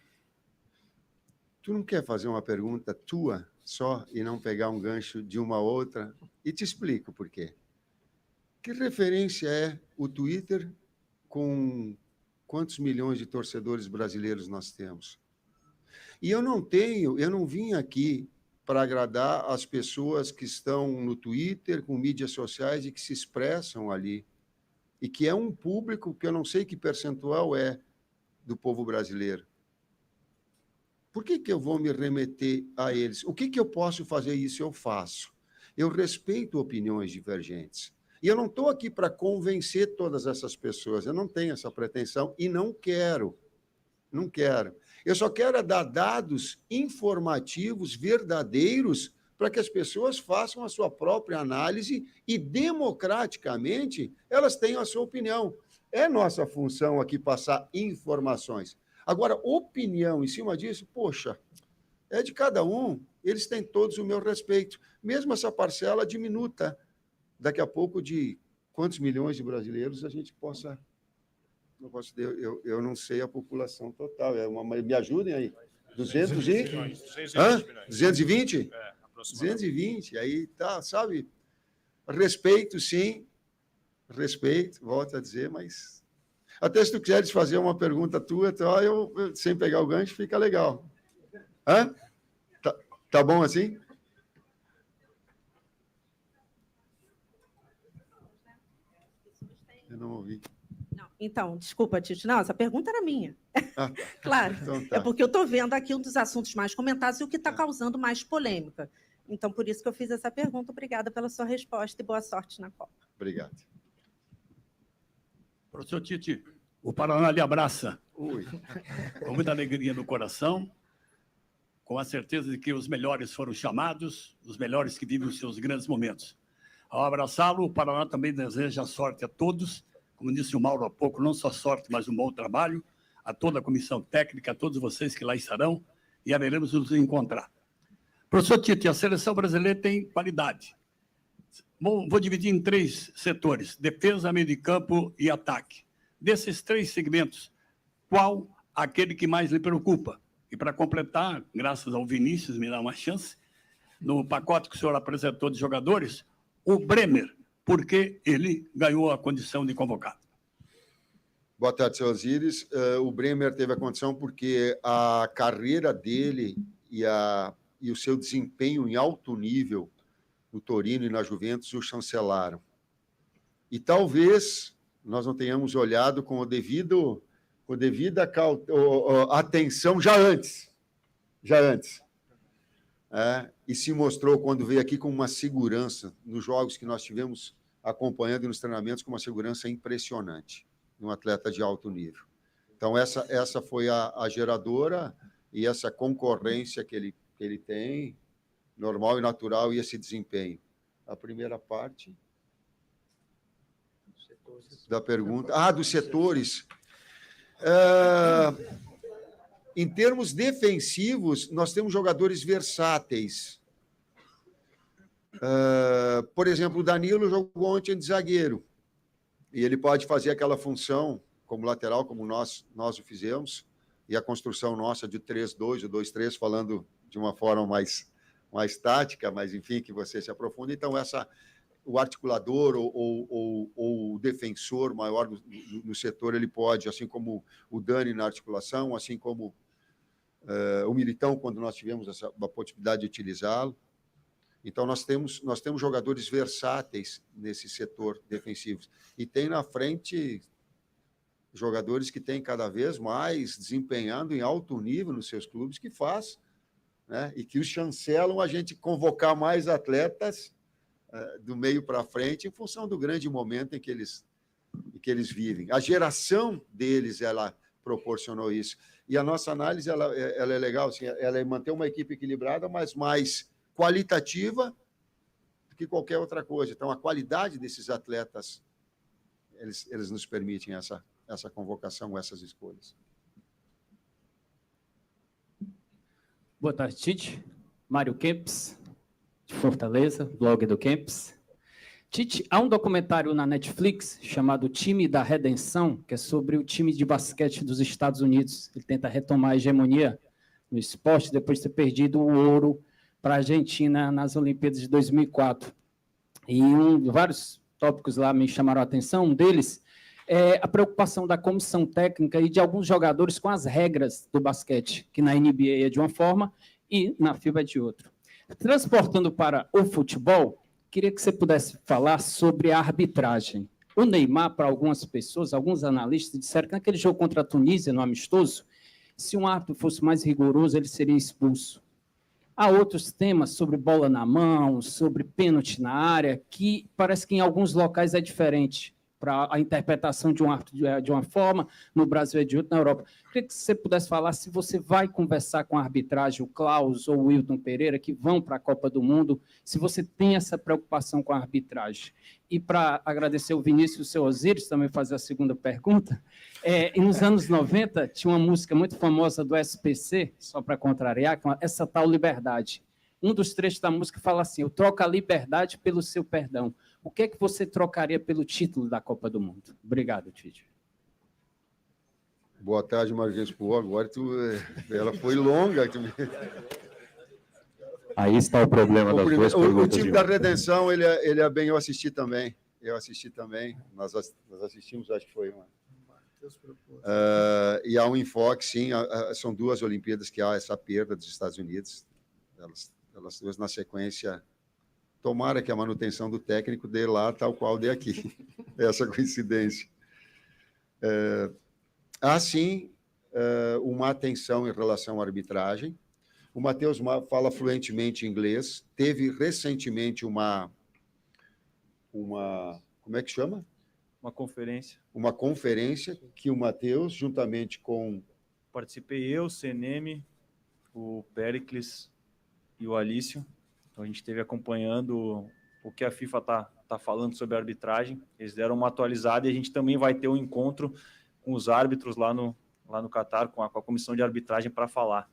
S2: Tu não quer fazer uma pergunta tua só e não pegar um gancho de uma outra? E te explico por quê. Que referência é o Twitter com quantos milhões de torcedores brasileiros nós temos? E eu não vim aqui para agradar as pessoas que estão no Twitter, com mídias sociais e que se expressam ali. E que é um público que eu não sei que percentual é do povo brasileiro. Por que eu vou me remeter a eles? O que eu posso fazer? Isso eu faço. Eu respeito opiniões divergentes. E eu não estou aqui para convencer todas essas pessoas. Eu não tenho essa pretensão e não quero. Não quero. Eu só quero dar dados informativos, verdadeiros, para que as pessoas façam a sua própria análise e, democraticamente, elas tenham a sua opinião. É nossa função aqui passar informações. Agora, opinião em cima disso, poxa, é de cada um, eles têm todos o meu respeito. Mesmo essa parcela diminuta, daqui a pouco, de quantos milhões de brasileiros a gente possa... Eu não sei a população total. Me ajudem aí. 220 milhões. 220? 220. Aí tá, sabe? Respeito, sim. Respeito, volto a dizer, mas... Até se tu quiseres fazer uma pergunta tua, sem pegar o gancho, fica legal. Hã? Tá bom assim? Eu não ouvi.
S19: Então, desculpa, Tite. Não, essa pergunta era minha. Claro.
S2: Então tá.
S19: É porque eu estou vendo aqui um dos assuntos mais comentados e o que está causando mais polêmica. Então, por isso que eu fiz essa pergunta. Obrigada pela sua resposta e boa sorte na Copa.
S2: Obrigado.
S20: Professor Tite, o Paraná lhe abraça.
S2: Ui.
S20: Com muita alegria no coração, com a certeza de que os melhores foram chamados, os melhores que vivem os seus grandes momentos. Ao abraçá-lo, o Paraná também deseja sorte a todos, como disse o Mauro há pouco, não só sorte, mas um bom trabalho, a toda a comissão técnica, a todos vocês que lá estarão, e haveremos nos encontrar. Professor Tite, a seleção brasileira tem qualidade. Vou dividir em 3 setores: defesa, meio de campo e ataque. Desses 3 segmentos, qual aquele que mais lhe preocupa? E para completar, graças ao Vinícius, me dá uma chance, no pacote que o senhor apresentou de jogadores, o Bremer, porque ele ganhou a condição de convocado.
S2: Boa tarde, seu Osíris. O Bremer teve a condição porque a carreira dele e o seu desempenho em alto nível no Torino e na Juventus o chancelaram. E talvez nós não tenhamos olhado com a devida atenção já antes. E se mostrou, quando veio aqui, com uma segurança, nos jogos que nós tivemos acompanhando e nos treinamentos, com uma segurança impressionante, um atleta de alto nível. Então, essa foi a geradora, e essa concorrência que ele tem, normal e natural, e esse desempenho. A primeira parte da pergunta. Dos setores. Em termos defensivos, nós temos jogadores versáteis. Por exemplo, o Danilo jogou ontem de zagueiro, e ele pode fazer aquela função como lateral, como nós o fizemos, e a construção nossa de 3-2, o 2-3, falando de uma forma mais tática, mas, enfim, que você se aprofunda. Então, o articulador ou o defensor maior no setor, ele pode, assim como o Dani na articulação, assim como o Militão, quando nós tivemos a possibilidade de utilizá-lo. Então, nós temos jogadores versáteis nesse setor defensivo. E tem na frente jogadores que têm cada vez mais desempenhando em alto nível nos seus clubes, que faz, né, e que os chancelam a gente convocar mais atletas do meio para frente, em função do grande momento em que eles vivem. A geração deles, ela proporcionou isso. E a nossa análise, ela é legal, assim, ela é manter uma equipe equilibrada, mas mais qualitativa do que qualquer outra coisa. Então, a qualidade desses atletas, eles nos permitem essa convocação, essas escolhas.
S21: Boa tarde, Tite. Mário Kempis, de Fortaleza, blog do Kempis. Tite, há um documentário na Netflix chamado Time da Redenção, que é sobre o time de basquete dos Estados Unidos. Ele tenta retomar a hegemonia no esporte depois de ter perdido o ouro para a Argentina nas Olimpíadas de 2004. E vários tópicos lá me chamaram a atenção. Um deles é a preocupação da comissão técnica e de alguns jogadores com as regras do basquete, que na NBA é de uma forma e na FIBA é de outra. Transportando para o futebol, queria que você pudesse falar sobre a arbitragem. O Neymar, para algumas pessoas, alguns analistas, disseram que naquele jogo contra a Tunísia, no amistoso, se um árbitro fosse mais rigoroso, ele seria expulso. Há outros temas sobre bola na mão, sobre pênalti na área, que parece que em alguns locais é diferente para a interpretação de um árbitro de uma forma, no Brasil é de outra, na Europa. Queria que você pudesse falar se você vai conversar com a arbitragem, o Klaus ou o Wilton Pereira, que vão para a Copa do Mundo, se você tem essa preocupação com a arbitragem. E para agradecer o Vinícius e o seu Osíris, também fazer a segunda pergunta, e nos anos 90 tinha uma música muito famosa do SPC, só para contrariar, que é essa tal Liberdade. Um dos trechos da música fala assim: eu troco a liberdade pelo seu perdão. O que é que você trocaria pelo título da Copa do Mundo? Obrigado, Tite.
S2: Boa tarde, Marquinhos. Pô, agora ela foi longa.
S6: Aí está o problema das duas perguntas.
S2: O time da Redenção, ele é bem, eu assisti também. Nós assistimos, acho que foi uma. E há um enfoque, sim, são 2 Olimpíadas que há essa perda dos Estados Unidos. Elas duas na sequência. Tomara que a manutenção do técnico dê lá tal qual dê aqui. Essa coincidência. Há, sim, uma atenção em relação à arbitragem. O Matheus fala fluentemente inglês. Teve recentemente uma como é que chama?
S18: Uma conferência.
S2: Uma conferência que o Matheus, juntamente com...
S18: Participei eu, o CNM, o Péricles e o Alício. Então, a gente esteve acompanhando o que a FIFA está falando sobre a arbitragem. Eles deram uma atualizada e a gente também vai ter um encontro com os árbitros lá no Catar, com a comissão de arbitragem para falar.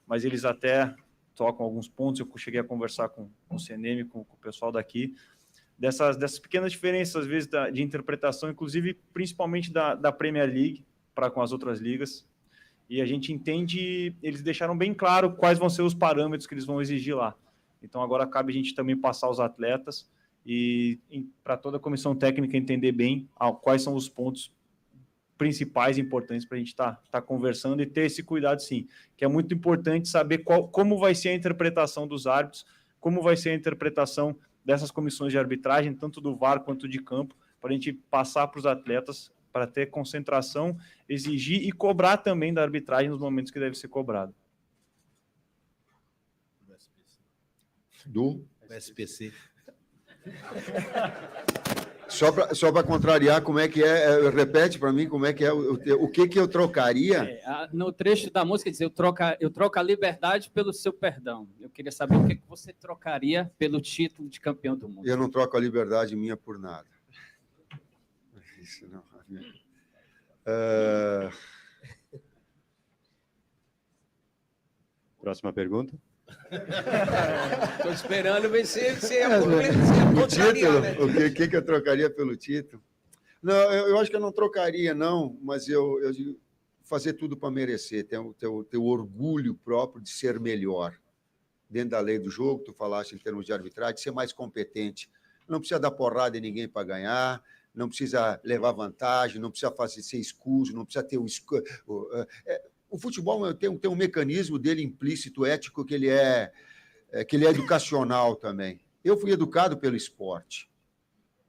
S18: Mas eles até tocam alguns pontos, eu cheguei a conversar com o CNM, com o pessoal daqui, dessas pequenas diferenças, às vezes, de interpretação, inclusive, principalmente da Premier League para com as outras ligas. E a gente entende, eles deixaram bem claro quais vão ser os parâmetros que eles vão exigir lá. Então, agora cabe a gente também passar os atletas e para toda a comissão técnica entender bem quais são os pontos principais importantes para a gente estar conversando e ter esse cuidado, sim, que é muito importante saber como vai ser a interpretação dos árbitros, como vai ser a interpretação dessas comissões de arbitragem, tanto do VAR quanto de campo, para a gente passar para os atletas, para ter concentração, exigir e cobrar também da arbitragem nos momentos que deve ser cobrado.
S2: Do
S7: SPC.
S2: Só para contrariar, como é que é? Repete para mim como é que é, o que eu trocaria?
S21: No trecho da música diz, eu troco a liberdade pelo seu perdão. Eu queria saber o que você trocaria pelo título de campeão do mundo.
S2: Eu não troco a liberdade minha por nada. Isso não.
S1: Próxima pergunta.
S22: Estou esperando ver se
S2: o título, né? O que eu trocaria pelo título? Não, eu acho que eu não trocaria, não, mas eu digo, fazer tudo para merecer, ter o orgulho próprio de ser melhor. Dentro da lei do jogo, tu falaste em termos de arbitragem, ser mais competente. Não precisa dar porrada em ninguém para ganhar, não precisa levar vantagem, não precisa ser escuso, não precisa ter o futebol tem um mecanismo dele implícito, ético, que ele é educacional também. Eu fui educado pelo esporte.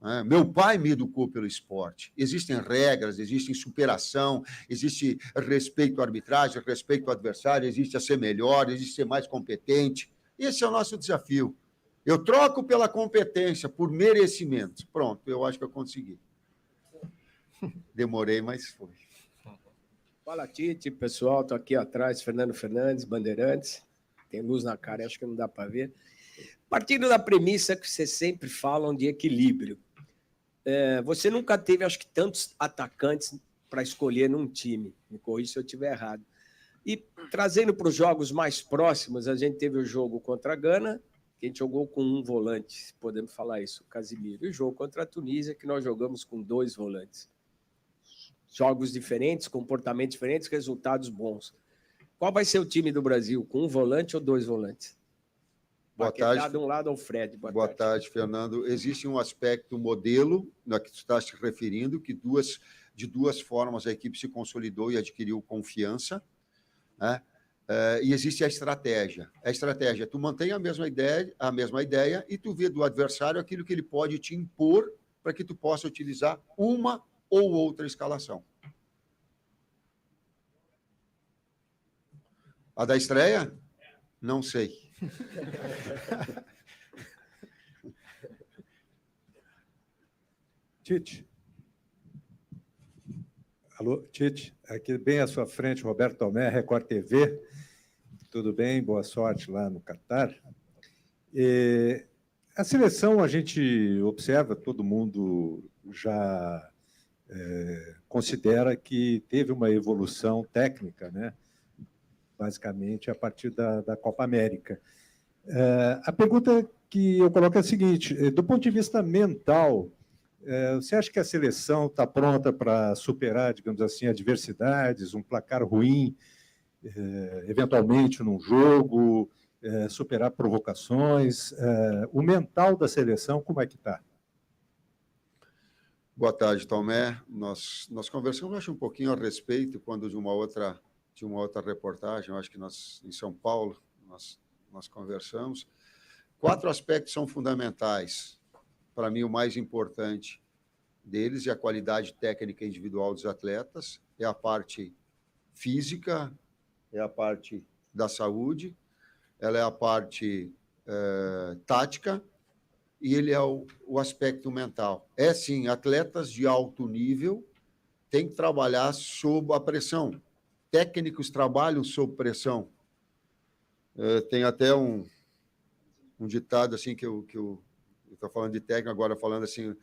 S2: Né? Meu pai me educou pelo esporte. Existem regras, existe superação, existe respeito à arbitragem, respeito ao adversário, existe a ser melhor, existe ser mais competente. Esse é o nosso desafio. Eu troco pela competência, por merecimento. Pronto, eu acho que eu consegui. Demorei, mas foi.
S22: Fala, Tite, pessoal, estou aqui atrás, Fernando Fernandes, Bandeirantes, tem luz na cara, acho que não dá para ver. Partindo da premissa que vocês sempre falam de equilíbrio, você nunca teve, acho que, tantos atacantes para escolher num time, me corrija se eu estiver errado. E trazendo para os jogos mais próximos, a gente teve o jogo contra a Gana, que a gente jogou com um volante, podemos falar isso, o Casimiro, e o jogo contra a Tunísia, que nós jogamos com 2 volantes. Jogos diferentes, comportamentos diferentes, resultados bons. Qual vai ser o time do Brasil? Com 1 volante ou 2 volantes?
S2: Boa tarde.
S22: De um lado ao Fred.
S2: Boa tarde, Fernando. Existe um aspecto modelo, na que tu estás te referindo, que de duas formas a equipe se consolidou e adquiriu confiança, né? E existe a estratégia. A estratégia, tu mantém a mesma ideia e tu vê do adversário aquilo que ele pode te impor para que tu possa utilizar uma ou outra escalação. A da estreia? Não sei.
S23: Tite. Alô, Tite. Aqui bem à sua frente, Roberto Tomé, Record TV. Tudo bem? Boa sorte lá no Catar. A seleção, a gente observa, todo mundo já considera que teve uma evolução técnica, né? Basicamente a partir da Copa América. A pergunta que eu coloco é a seguinte: do ponto de vista mental, você acha que a seleção está pronta para superar, digamos assim, adversidades, um placar ruim, eventualmente num jogo, superar provocações? O mental da seleção, como é que está?
S2: Boa tarde, Tomé. Nós conversamos, acho, um pouquinho a respeito quando de uma outra reportagem, acho que em São Paulo, nós conversamos. 4 aspectos são fundamentais. Para mim, o mais importante deles é a qualidade técnica individual dos atletas, é a parte física, é a parte da saúde, ela é a parte tática e ele é o aspecto mental. É, sim, atletas de alto nível têm que trabalhar sob a pressão. Técnicos trabalham sob pressão. Tem até um ditado assim que eu estou falando de técnico, agora falando assim,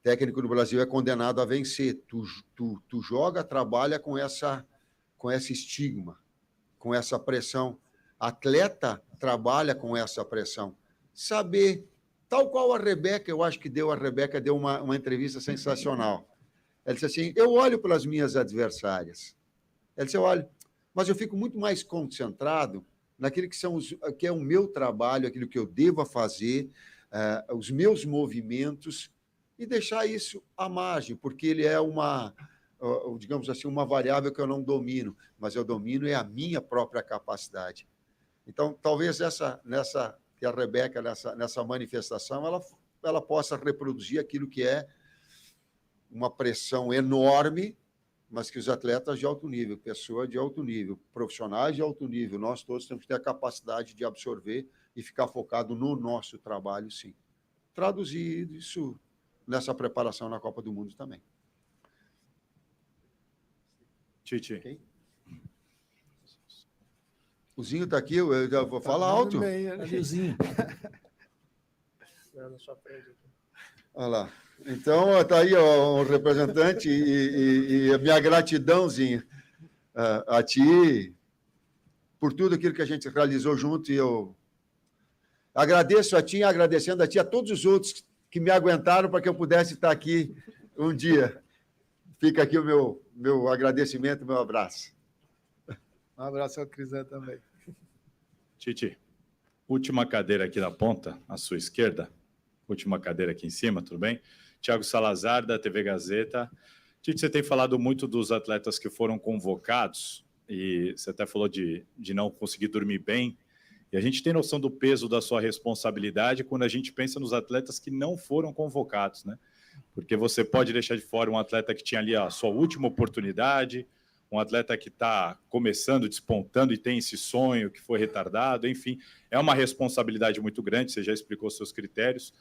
S2: técnico no Brasil é condenado a vencer. Tu joga, trabalha com esse estigma, com essa pressão. Atleta trabalha com essa pressão. Saber, tal qual a Rebeca, eu acho que a Rebeca deu uma entrevista sensacional. Ela disse assim, eu olho pelas minhas adversárias. Ela disse, eu olho, mas eu fico muito mais concentrado naquilo que é o meu trabalho, aquilo que eu devo fazer, os meus movimentos, e deixar isso à margem, porque ele é digamos assim, uma variável que eu não domino, mas eu domino a minha própria capacidade. Então, talvez que a Rebeca, nessa manifestação, ela possa reproduzir aquilo que é uma pressão enorme, mas que os atletas de alto nível, pessoas de alto nível, profissionais de alto nível, nós todos temos que ter a capacidade de absorver e ficar focado no nosso trabalho, sim. Traduzir isso nessa preparação na Copa do Mundo também.
S11: Tite.
S2: Okay. O Zinho está aqui, eu vou falar alto.
S7: Ali o Zinho.
S1: Na sua frente aqui.
S2: Olha lá. Então, está aí o representante e a minha gratidão, Zinho, a ti, por tudo aquilo que a gente realizou junto, e eu agradeço a ti, agradecendo a ti, a todos os outros que me aguentaram para que eu pudesse estar aqui um dia. Fica aqui o meu agradecimento, meu abraço.
S10: Um abraço ao Crisan também.
S11: Tite, última cadeira aqui na ponta, à sua esquerda. Última cadeira aqui em cima, tudo bem? Tiago Salazar, da TV Gazeta. Tite, você tem falado muito dos atletas que foram convocados, e você até falou de não conseguir dormir bem, e a gente tem noção do peso da sua responsabilidade quando a gente pensa nos atletas que não foram convocados, né? Porque você pode deixar de fora um atleta que tinha ali a sua última oportunidade, um atleta que está começando, despontando e tem esse sonho que foi retardado, enfim, é uma responsabilidade muito grande, você já explicou seus critérios,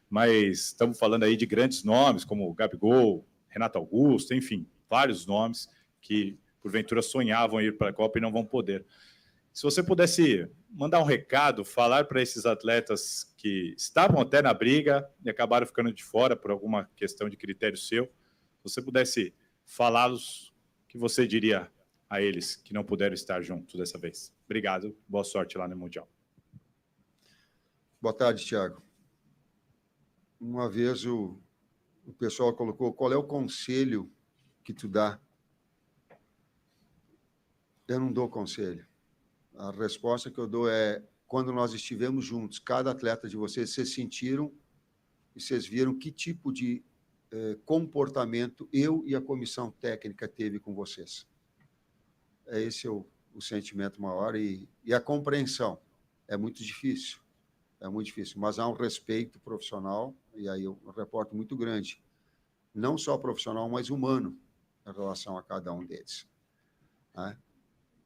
S11: mas estamos falando aí de grandes nomes, como Gabigol, Renato Augusto, enfim, vários nomes que, porventura, sonhavam ir para a Copa e não vão poder. Se você pudesse mandar um recado, falar para esses atletas que estavam até na briga e acabaram ficando de fora por alguma questão de critério seu, se você pudesse falá-los, o que você diria a eles que não puderam estar juntos dessa vez? Obrigado, boa sorte lá no Mundial.
S2: Boa tarde, Thiago. Uma vez o pessoal colocou, qual é o conselho que tu dá? Eu não dou conselho. A resposta que eu dou é, quando nós estivemos juntos, cada atleta de vocês sentiram e vocês viram que tipo de comportamento eu e a comissão técnica teve com vocês. Esse é o sentimento maior e a compreensão. É muito difícil, mas há um respeito profissional, e aí um reporte muito grande, não só profissional, mas humano, em relação a cada um deles. Né?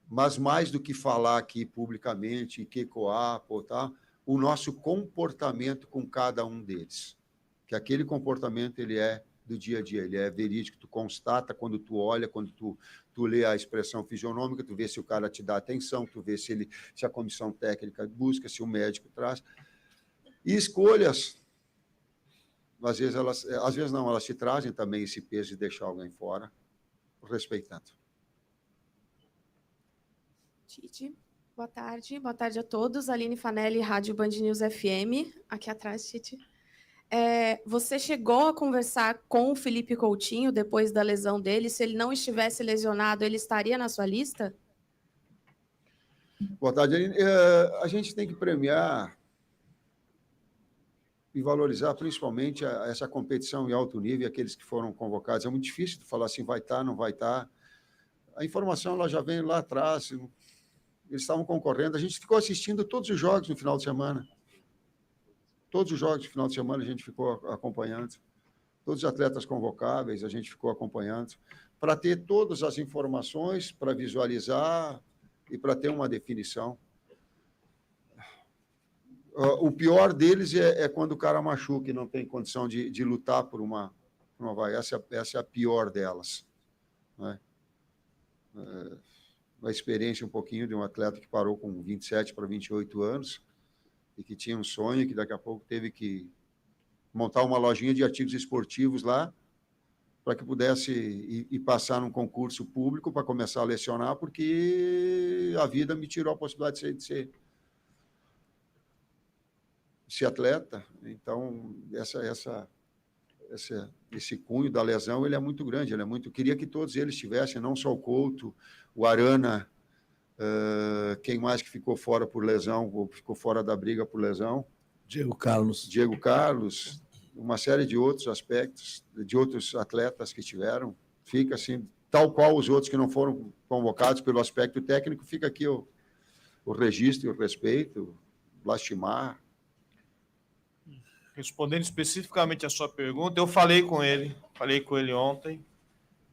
S2: Mas mais do que falar aqui publicamente, que coar, tá? O nosso comportamento com cada um deles. Que aquele comportamento ele é do dia a dia, ele é verídico, tu constata quando tu olha, quando tu lê a expressão fisionômica, tu vê se o cara te dá atenção, tu vê se a comissão técnica busca, se o médico traz. E escolhas, às vezes não, elas te trazem também esse peso de deixar alguém fora, respeitando.
S1: Tite, boa tarde a todos. Aline Fanelli, Rádio Band News FM, aqui atrás, Tite. Você chegou a conversar com o Felipe Coutinho depois da lesão dele? Se ele não estivesse lesionado, ele estaria na sua lista?
S2: Boa tarde, Aline. A gente tem que premiar e valorizar principalmente essa competição em alto nível, aqueles que foram convocados. É muito difícil de falar assim, vai estar, não vai estar. A informação ela já vem lá atrás. Eles estavam concorrendo. A gente ficou assistindo todos os jogos no final de semana. Todos os jogos de final de semana a gente ficou acompanhando. Todos os atletas convocáveis a gente ficou acompanhando. Para ter todas as informações, para visualizar e para ter uma definição. O pior deles é quando o cara machuca e não tem condição de lutar por uma vaga. Essa é a pior delas. Né? Uma experiência um pouquinho de um atleta que parou com 27 para 28 anos e que tinha um sonho que daqui a pouco teve que montar uma lojinha de artigos esportivos lá para que pudesse ir passar num concurso público para começar a lecionar, porque a vida me tirou a possibilidade de ser atleta. Então, esse cunho da lesão, ele é muito grande, queria que todos eles tivessem, não só o Couto, o Arana, quem mais que ficou fora por lesão, ou ficou fora da briga por lesão?
S7: Diego Carlos,
S2: uma série de outros aspectos, de outros atletas que tiveram, fica assim, tal qual os outros que não foram convocados pelo aspecto técnico, fica aqui o registro e o respeito, lastimar.
S9: Respondendo especificamente a sua pergunta, eu falei com ele ontem,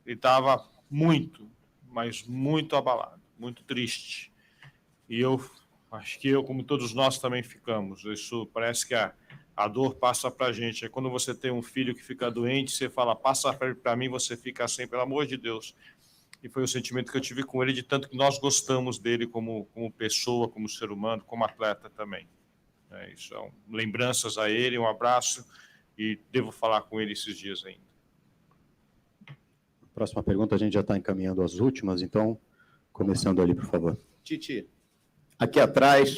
S9: ele estava muito, mas muito abalado, muito triste. E eu acho que como todos nós também ficamos, isso parece que a dor passa para a gente. É quando você tem um filho que fica doente, você fala, passa para mim, você fica assim, pelo amor de Deus. E foi o sentimento que eu tive com ele, de tanto que nós gostamos dele como pessoa, como ser humano, como atleta também. Isso são lembranças a ele, um abraço, e devo falar com ele esses dias ainda.
S3: Próxima pergunta, a gente já está encaminhando as últimas, então, começando ali, por favor.
S4: Titi, aqui atrás,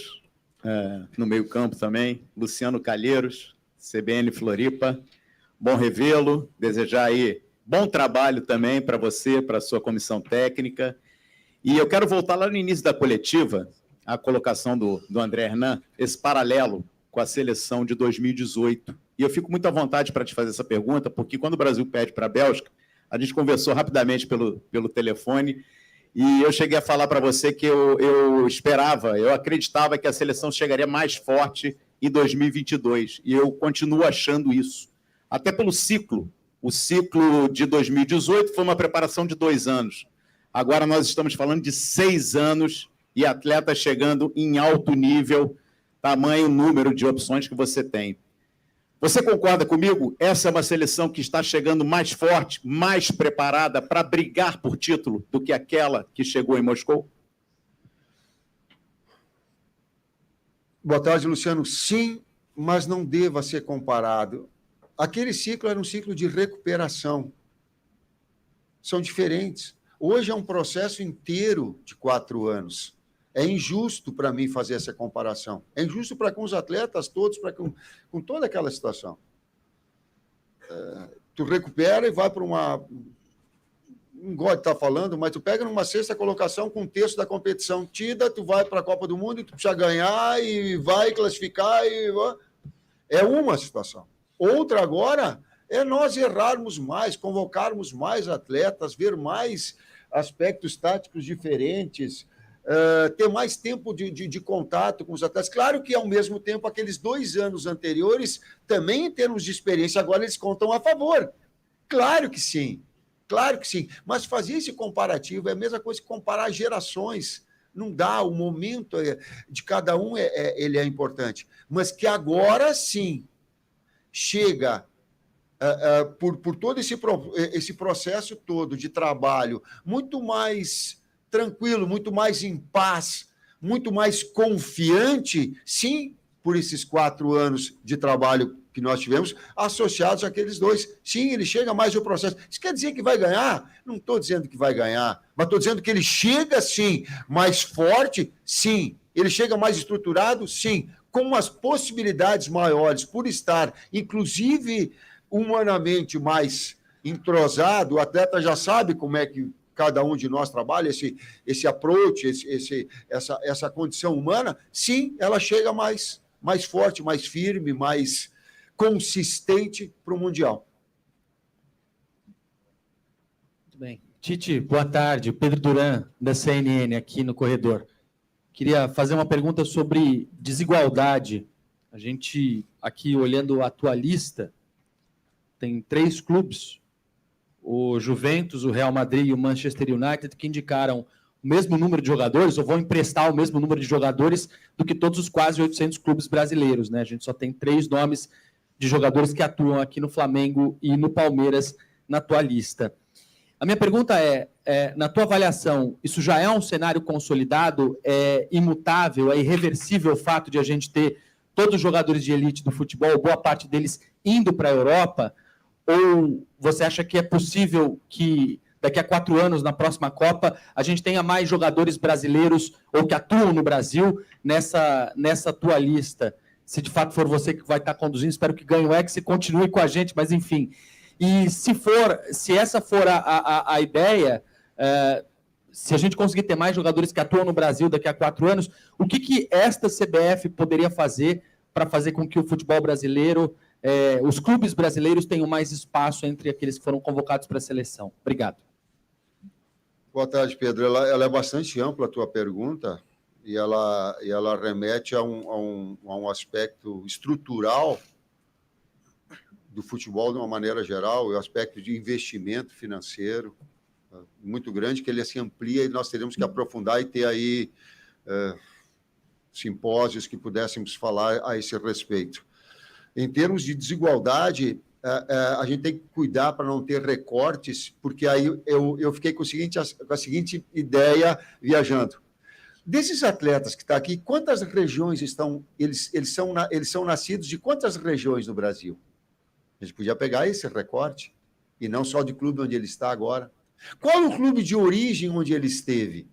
S4: no meio-campo também, Luciano Calheiros, CBN Floripa, bom revê-lo, desejar aí bom trabalho também para você, para a sua comissão técnica. E eu quero voltar lá no início da coletiva, a colocação do André Hernan, esse paralelo com a seleção de 2018. E eu fico muito à vontade para te fazer essa pergunta, porque quando o Brasil perde para a Bélgica, a gente conversou rapidamente pelo telefone, e eu cheguei a falar para você que eu esperava, eu acreditava que a seleção chegaria mais forte em 2022, e eu continuo achando isso. Até pelo ciclo. O ciclo de 2018 foi uma preparação de 2 anos. Agora nós estamos falando de 6 anos e atletas chegando em alto nível, tamanho, número de opções que você tem. Você concorda comigo? Essa é uma seleção que está chegando mais forte, mais preparada para brigar por título do que aquela que chegou em Moscou?
S2: Boa tarde, Luciano. Sim, mas não deva ser comparado. Aquele ciclo era um ciclo de recuperação. São diferentes. Hoje é um processo inteiro de 4 anos. É injusto para mim fazer essa comparação. É injusto para com os atletas todos, com toda aquela situação. Tu recupera e vai para uma... Não gosto de estar falando, mas tu pega numa 6ª colocação com 1/3 da competição tida, tu vai para a Copa do Mundo e tu precisa ganhar e vai classificar. É uma situação. Outra agora é nós errarmos mais, convocarmos mais atletas, ver mais aspectos táticos diferentes, ter mais tempo de contato com os atletas. Claro que, ao mesmo tempo, aqueles 2 anos anteriores, também em termos de experiência, agora eles contam a favor. Claro que sim, mas fazer esse comparativo é a mesma coisa que comparar gerações. Não dá, o momento de cada um ele é importante. Mas que agora sim chega... por todo esse processo todo de trabalho, muito mais tranquilo, muito mais em paz, muito mais confiante, sim, por esses 4 anos de trabalho que nós tivemos, associados àqueles 2. Sim, ele chega mais no processo. Isso quer dizer que vai ganhar? Não estou dizendo que vai ganhar, mas estou dizendo que ele chega, sim, mais forte, sim. Ele chega mais estruturado, sim, com umas possibilidades maiores, por estar, inclusive... humanamente mais entrosado, o atleta já sabe como é que cada um de nós trabalha, esse approach, essa condição humana, sim, ela chega mais forte, mais firme, mais consistente para o Mundial.
S6: Muito bem. Tite, boa tarde. Pedro Duran, da CNN, aqui no corredor. Queria fazer uma pergunta sobre desigualdade. A gente, aqui olhando a tua lista, tem 3 clubes, o Juventus, o Real Madrid e o Manchester United, que indicaram
S5: o mesmo número de jogadores, ou vão emprestar o mesmo número de jogadores do que todos os quase 800 clubes brasileiros, né? A gente só tem 3 nomes de jogadores que atuam aqui no Flamengo e no Palmeiras na tua lista. A minha pergunta na tua avaliação, isso já é um cenário consolidado, é imutável, é irreversível o fato de a gente ter todos os jogadores de elite do futebol, boa parte deles indo para a Europa, ou você acha que é possível que daqui a 4 anos, na próxima Copa, a gente tenha mais jogadores brasileiros ou que atuam no Brasil nessa tua lista? Se de fato for você que vai estar conduzindo, espero que ganhe o X e continue com a gente, mas enfim. E se essa for a ideia, se a gente conseguir ter mais jogadores que atuam no Brasil daqui a 4 anos, o que esta CBF poderia fazer para fazer com que o futebol brasileiro, os clubes brasileiros tenham mais espaço entre aqueles que foram convocados para a seleção? Obrigado.
S2: Boa tarde, Pedro. Ela é bastante ampla, a tua pergunta, e ela remete a um aspecto estrutural do futebol de uma maneira geral, o aspecto de investimento financeiro muito grande, que ele se amplia e nós teríamos que aprofundar e ter aí simpósios que pudéssemos falar a esse respeito. Em termos de desigualdade, a gente tem que cuidar para não ter recortes, porque aí eu fiquei com a seguinte ideia viajando. Desses atletas que estão aqui, quantas regiões eles são nascidos de quantas regiões no Brasil? A gente podia pegar esse recorte, e não só de clube onde ele está agora. Qual o clube de origem onde ele esteve?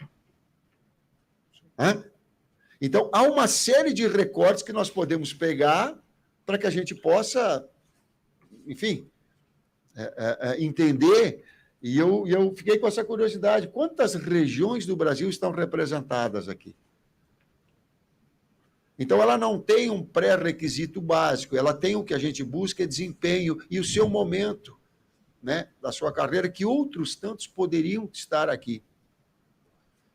S2: Então, há uma série de recortes que nós podemos pegar para que a gente possa, enfim, entender. E eu fiquei com essa curiosidade. Quantas regiões do Brasil estão representadas aqui? Então, ela não tem um pré-requisito básico, ela tem o que a gente busca, é desempenho e o seu momento, né, da sua carreira, que outros tantos poderiam estar aqui.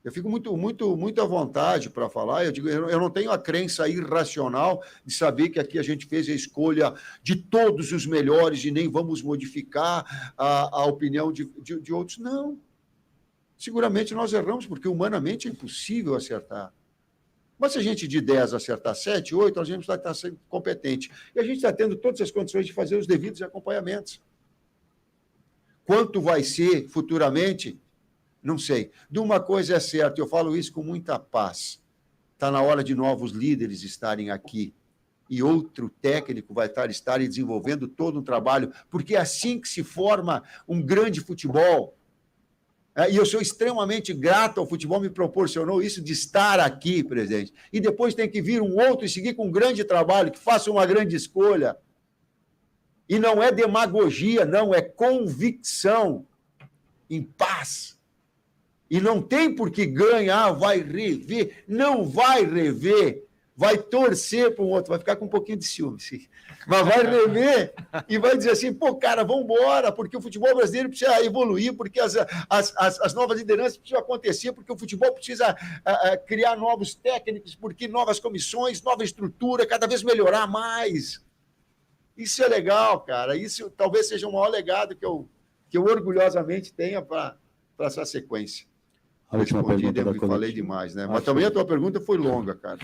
S2: Eu fico muito à vontade para falar. Eu digo, eu não tenho a crença irracional de saber que aqui a gente fez a escolha de todos os melhores e nem vamos modificar a opinião de outros. Não. Seguramente nós erramos, porque humanamente é impossível acertar. Mas se a gente de 10 acertar 7, 8, a gente vai estar sendo competente. E a gente está tendo todas as condições de fazer os devidos acompanhamentos. Quanto vai ser futuramente? Não sei. De uma coisa é certa, eu falo isso com muita paz. Está na hora de novos líderes estarem aqui. E outro técnico vai estar desenvolvendo todo um trabalho, porque é assim que se forma um grande futebol. E eu sou extremamente grato ao futebol, me proporcionou isso de estar aqui, presidente. E depois tem que vir um outro e seguir com um grande trabalho, que faça uma grande escolha. E não é demagogia, não, é convicção, em paz. E não tem por que ganhar, vai rever, não vai rever, vai torcer para um outro, vai ficar com um pouquinho de ciúme, sim. Mas vai rever e vai dizer assim, pô, cara, vamos embora, porque o futebol brasileiro precisa evoluir, porque as novas lideranças precisam acontecer, porque o futebol precisa criar novos técnicos, porque novas comissões, nova estrutura, cada vez melhorar mais. Isso é legal, cara, isso talvez seja o maior legado que eu orgulhosamente tenha para essa sequência.
S3: A última pergunta da
S2: falei demais, né? Mas também a tua pergunta foi longa, cara.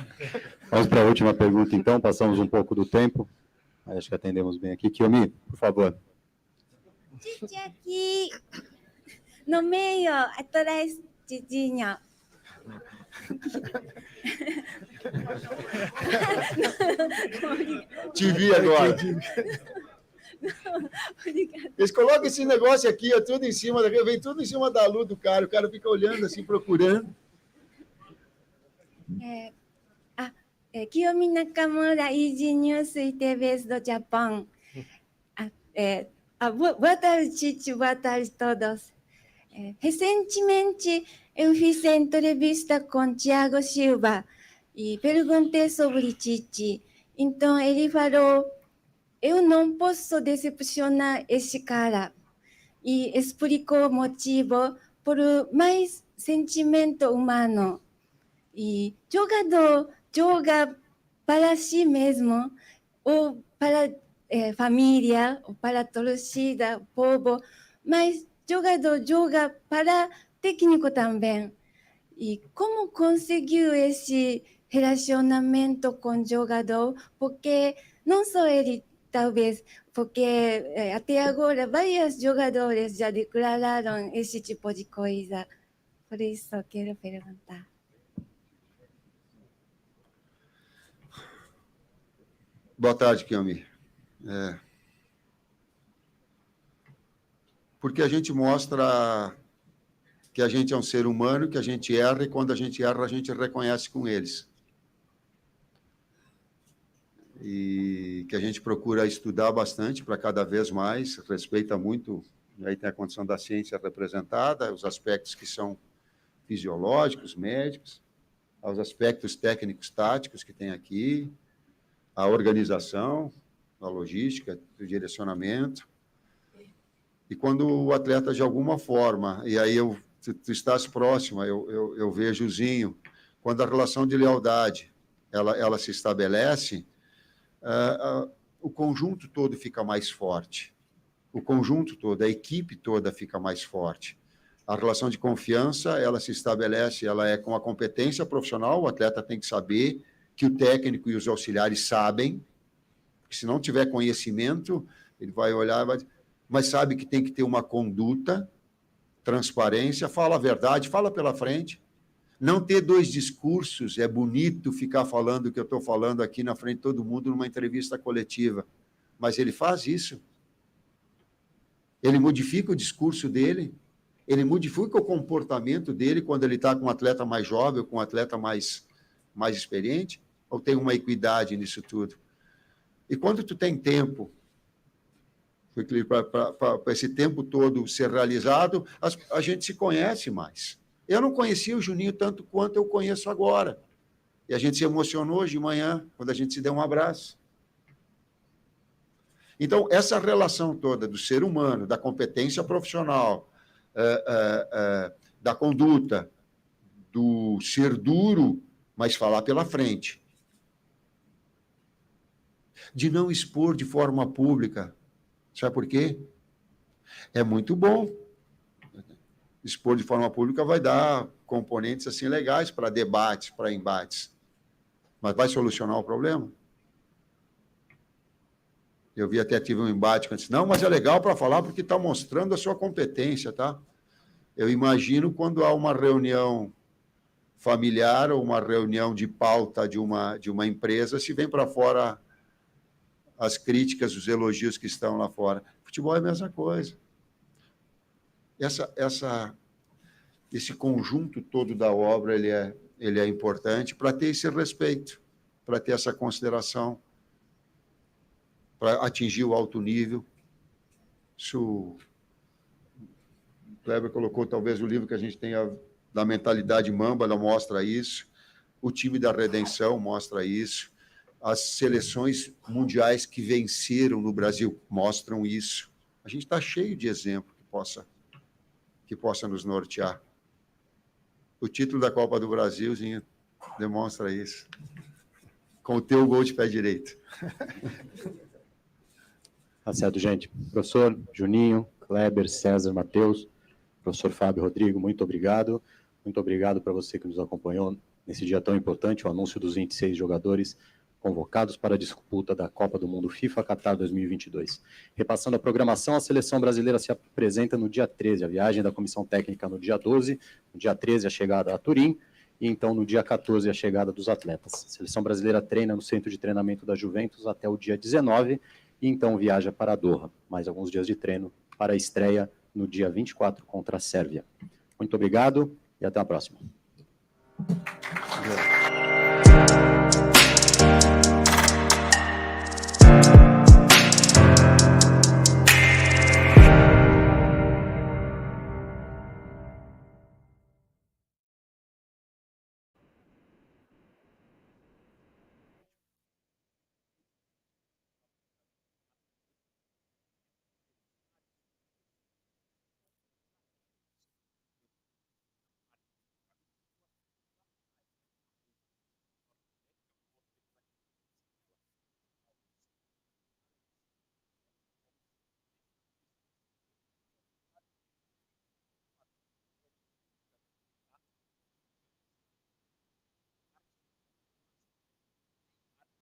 S3: Vamos para a última pergunta, então. Passamos um pouco do tempo. Acho que atendemos bem aqui. Kiyomi, por favor.
S8: Aqui no meio, atrás de Dinho.
S2: Te vi agora. Eles colocam esse negócio aqui, tudo em cima, vem tudo em cima da luz do cara, o cara fica olhando assim, procurando.
S8: Kiyomi Nakamura, Easy News e TVS do Japão. Boa tarde, Tite, boa tarde a todos. Recentemente, eu fiz entrevista com Thiago Silva e perguntei sobre Tite. Então, ele falou, eu não posso decepcionar esse cara. E explicou o motivo por mais sentimento humano. E jogador joga para si mesmo, ou para família, ou para a torcida, povo, mas jogador joga para técnico também. E como conseguiu esse relacionamento com o jogador? Porque não só ele, talvez, porque até agora vários jogadores já declararam esse tipo de coisa. Por isso, eu quero perguntar.
S2: Boa tarde, Kiyomi. Porque a gente mostra que a gente é um ser humano, que a gente erra, e quando a gente erra, a gente reconhece com eles. E que a gente procura estudar bastante para cada vez mais, respeita muito, aí tem a condição da ciência representada, os aspectos que são fisiológicos, médicos, aos aspectos técnicos, táticos que tem aqui, a organização, a logística, o direcionamento. E quando o atleta, de alguma forma, e aí tu estás próxima, eu vejo o Zinho, quando a relação de lealdade ela se estabelece, o conjunto todo fica mais forte. O conjunto todo, a equipe toda fica mais forte. A relação de confiança, ela se estabelece, ela é com a competência profissional, o atleta tem que saber que o técnico e os auxiliares sabem, porque se não tiver conhecimento, ele vai olhar, mas sabe que tem que ter uma conduta, transparência, fala a verdade, fala pela frente. Não ter dois discursos, é bonito ficar falando o que eu estou falando aqui na frente de todo mundo numa entrevista coletiva, mas ele faz isso. Ele modifica o discurso dele, ele modifica o comportamento dele quando ele está com um atleta mais jovem ou com um atleta mais experiente, ou tem uma equidade nisso tudo? E quando tu tem tempo, para esse tempo todo ser realizado, a gente se conhece mais. Eu não conhecia o Juninho tanto quanto eu conheço agora. E a gente se emocionou hoje de manhã, quando a gente se deu um abraço. Então, essa relação toda do ser humano, da competência profissional, da conduta, do ser duro, mas falar pela frente, de não expor de forma pública. Sabe por quê? É muito bom. Expor de forma pública vai dar componentes assim legais para debates, para embates. Mas vai solucionar o problema? Eu vi até tive um embate que disse, não, mas é legal para falar porque está mostrando a sua competência, tá? Eu imagino quando há uma reunião familiar ou uma reunião de pauta de uma empresa, se vem para fora as críticas, os elogios que estão lá fora. Futebol é a mesma coisa. Esse conjunto todo da obra, ele é importante para ter esse respeito, para ter essa consideração, para atingir o alto nível. Isso, o Kleber colocou talvez o livro que a gente tem da mentalidade Mamba, ela mostra isso. O time da Redenção mostra isso. As seleções mundiais que venceram no Brasil mostram isso. A gente está cheio de exemplo que possa nos nortear. O título da Copa do Brasil, Zinho, demonstra isso. Com o teu gol de pé direito.
S3: Tá certo, gente. Professor Juninho, Kleber, César, Matheus, professor Fábio, Rodrigo, muito obrigado. Muito obrigado para você que nos acompanhou nesse dia tão importante, o anúncio dos 26 jogadores convocados para a disputa da Copa do Mundo FIFA Qatar 2022. Repassando a programação, a seleção brasileira se apresenta no dia 13, a viagem da comissão técnica no dia 12, no dia 13 a chegada a Turim, e então no dia 14 a chegada dos atletas. A seleção brasileira treina no centro de treinamento da Juventus até o dia 19, e então viaja para Doha, mais alguns dias de treino para a estreia no dia 24 contra a Sérvia. Muito obrigado e até a próxima.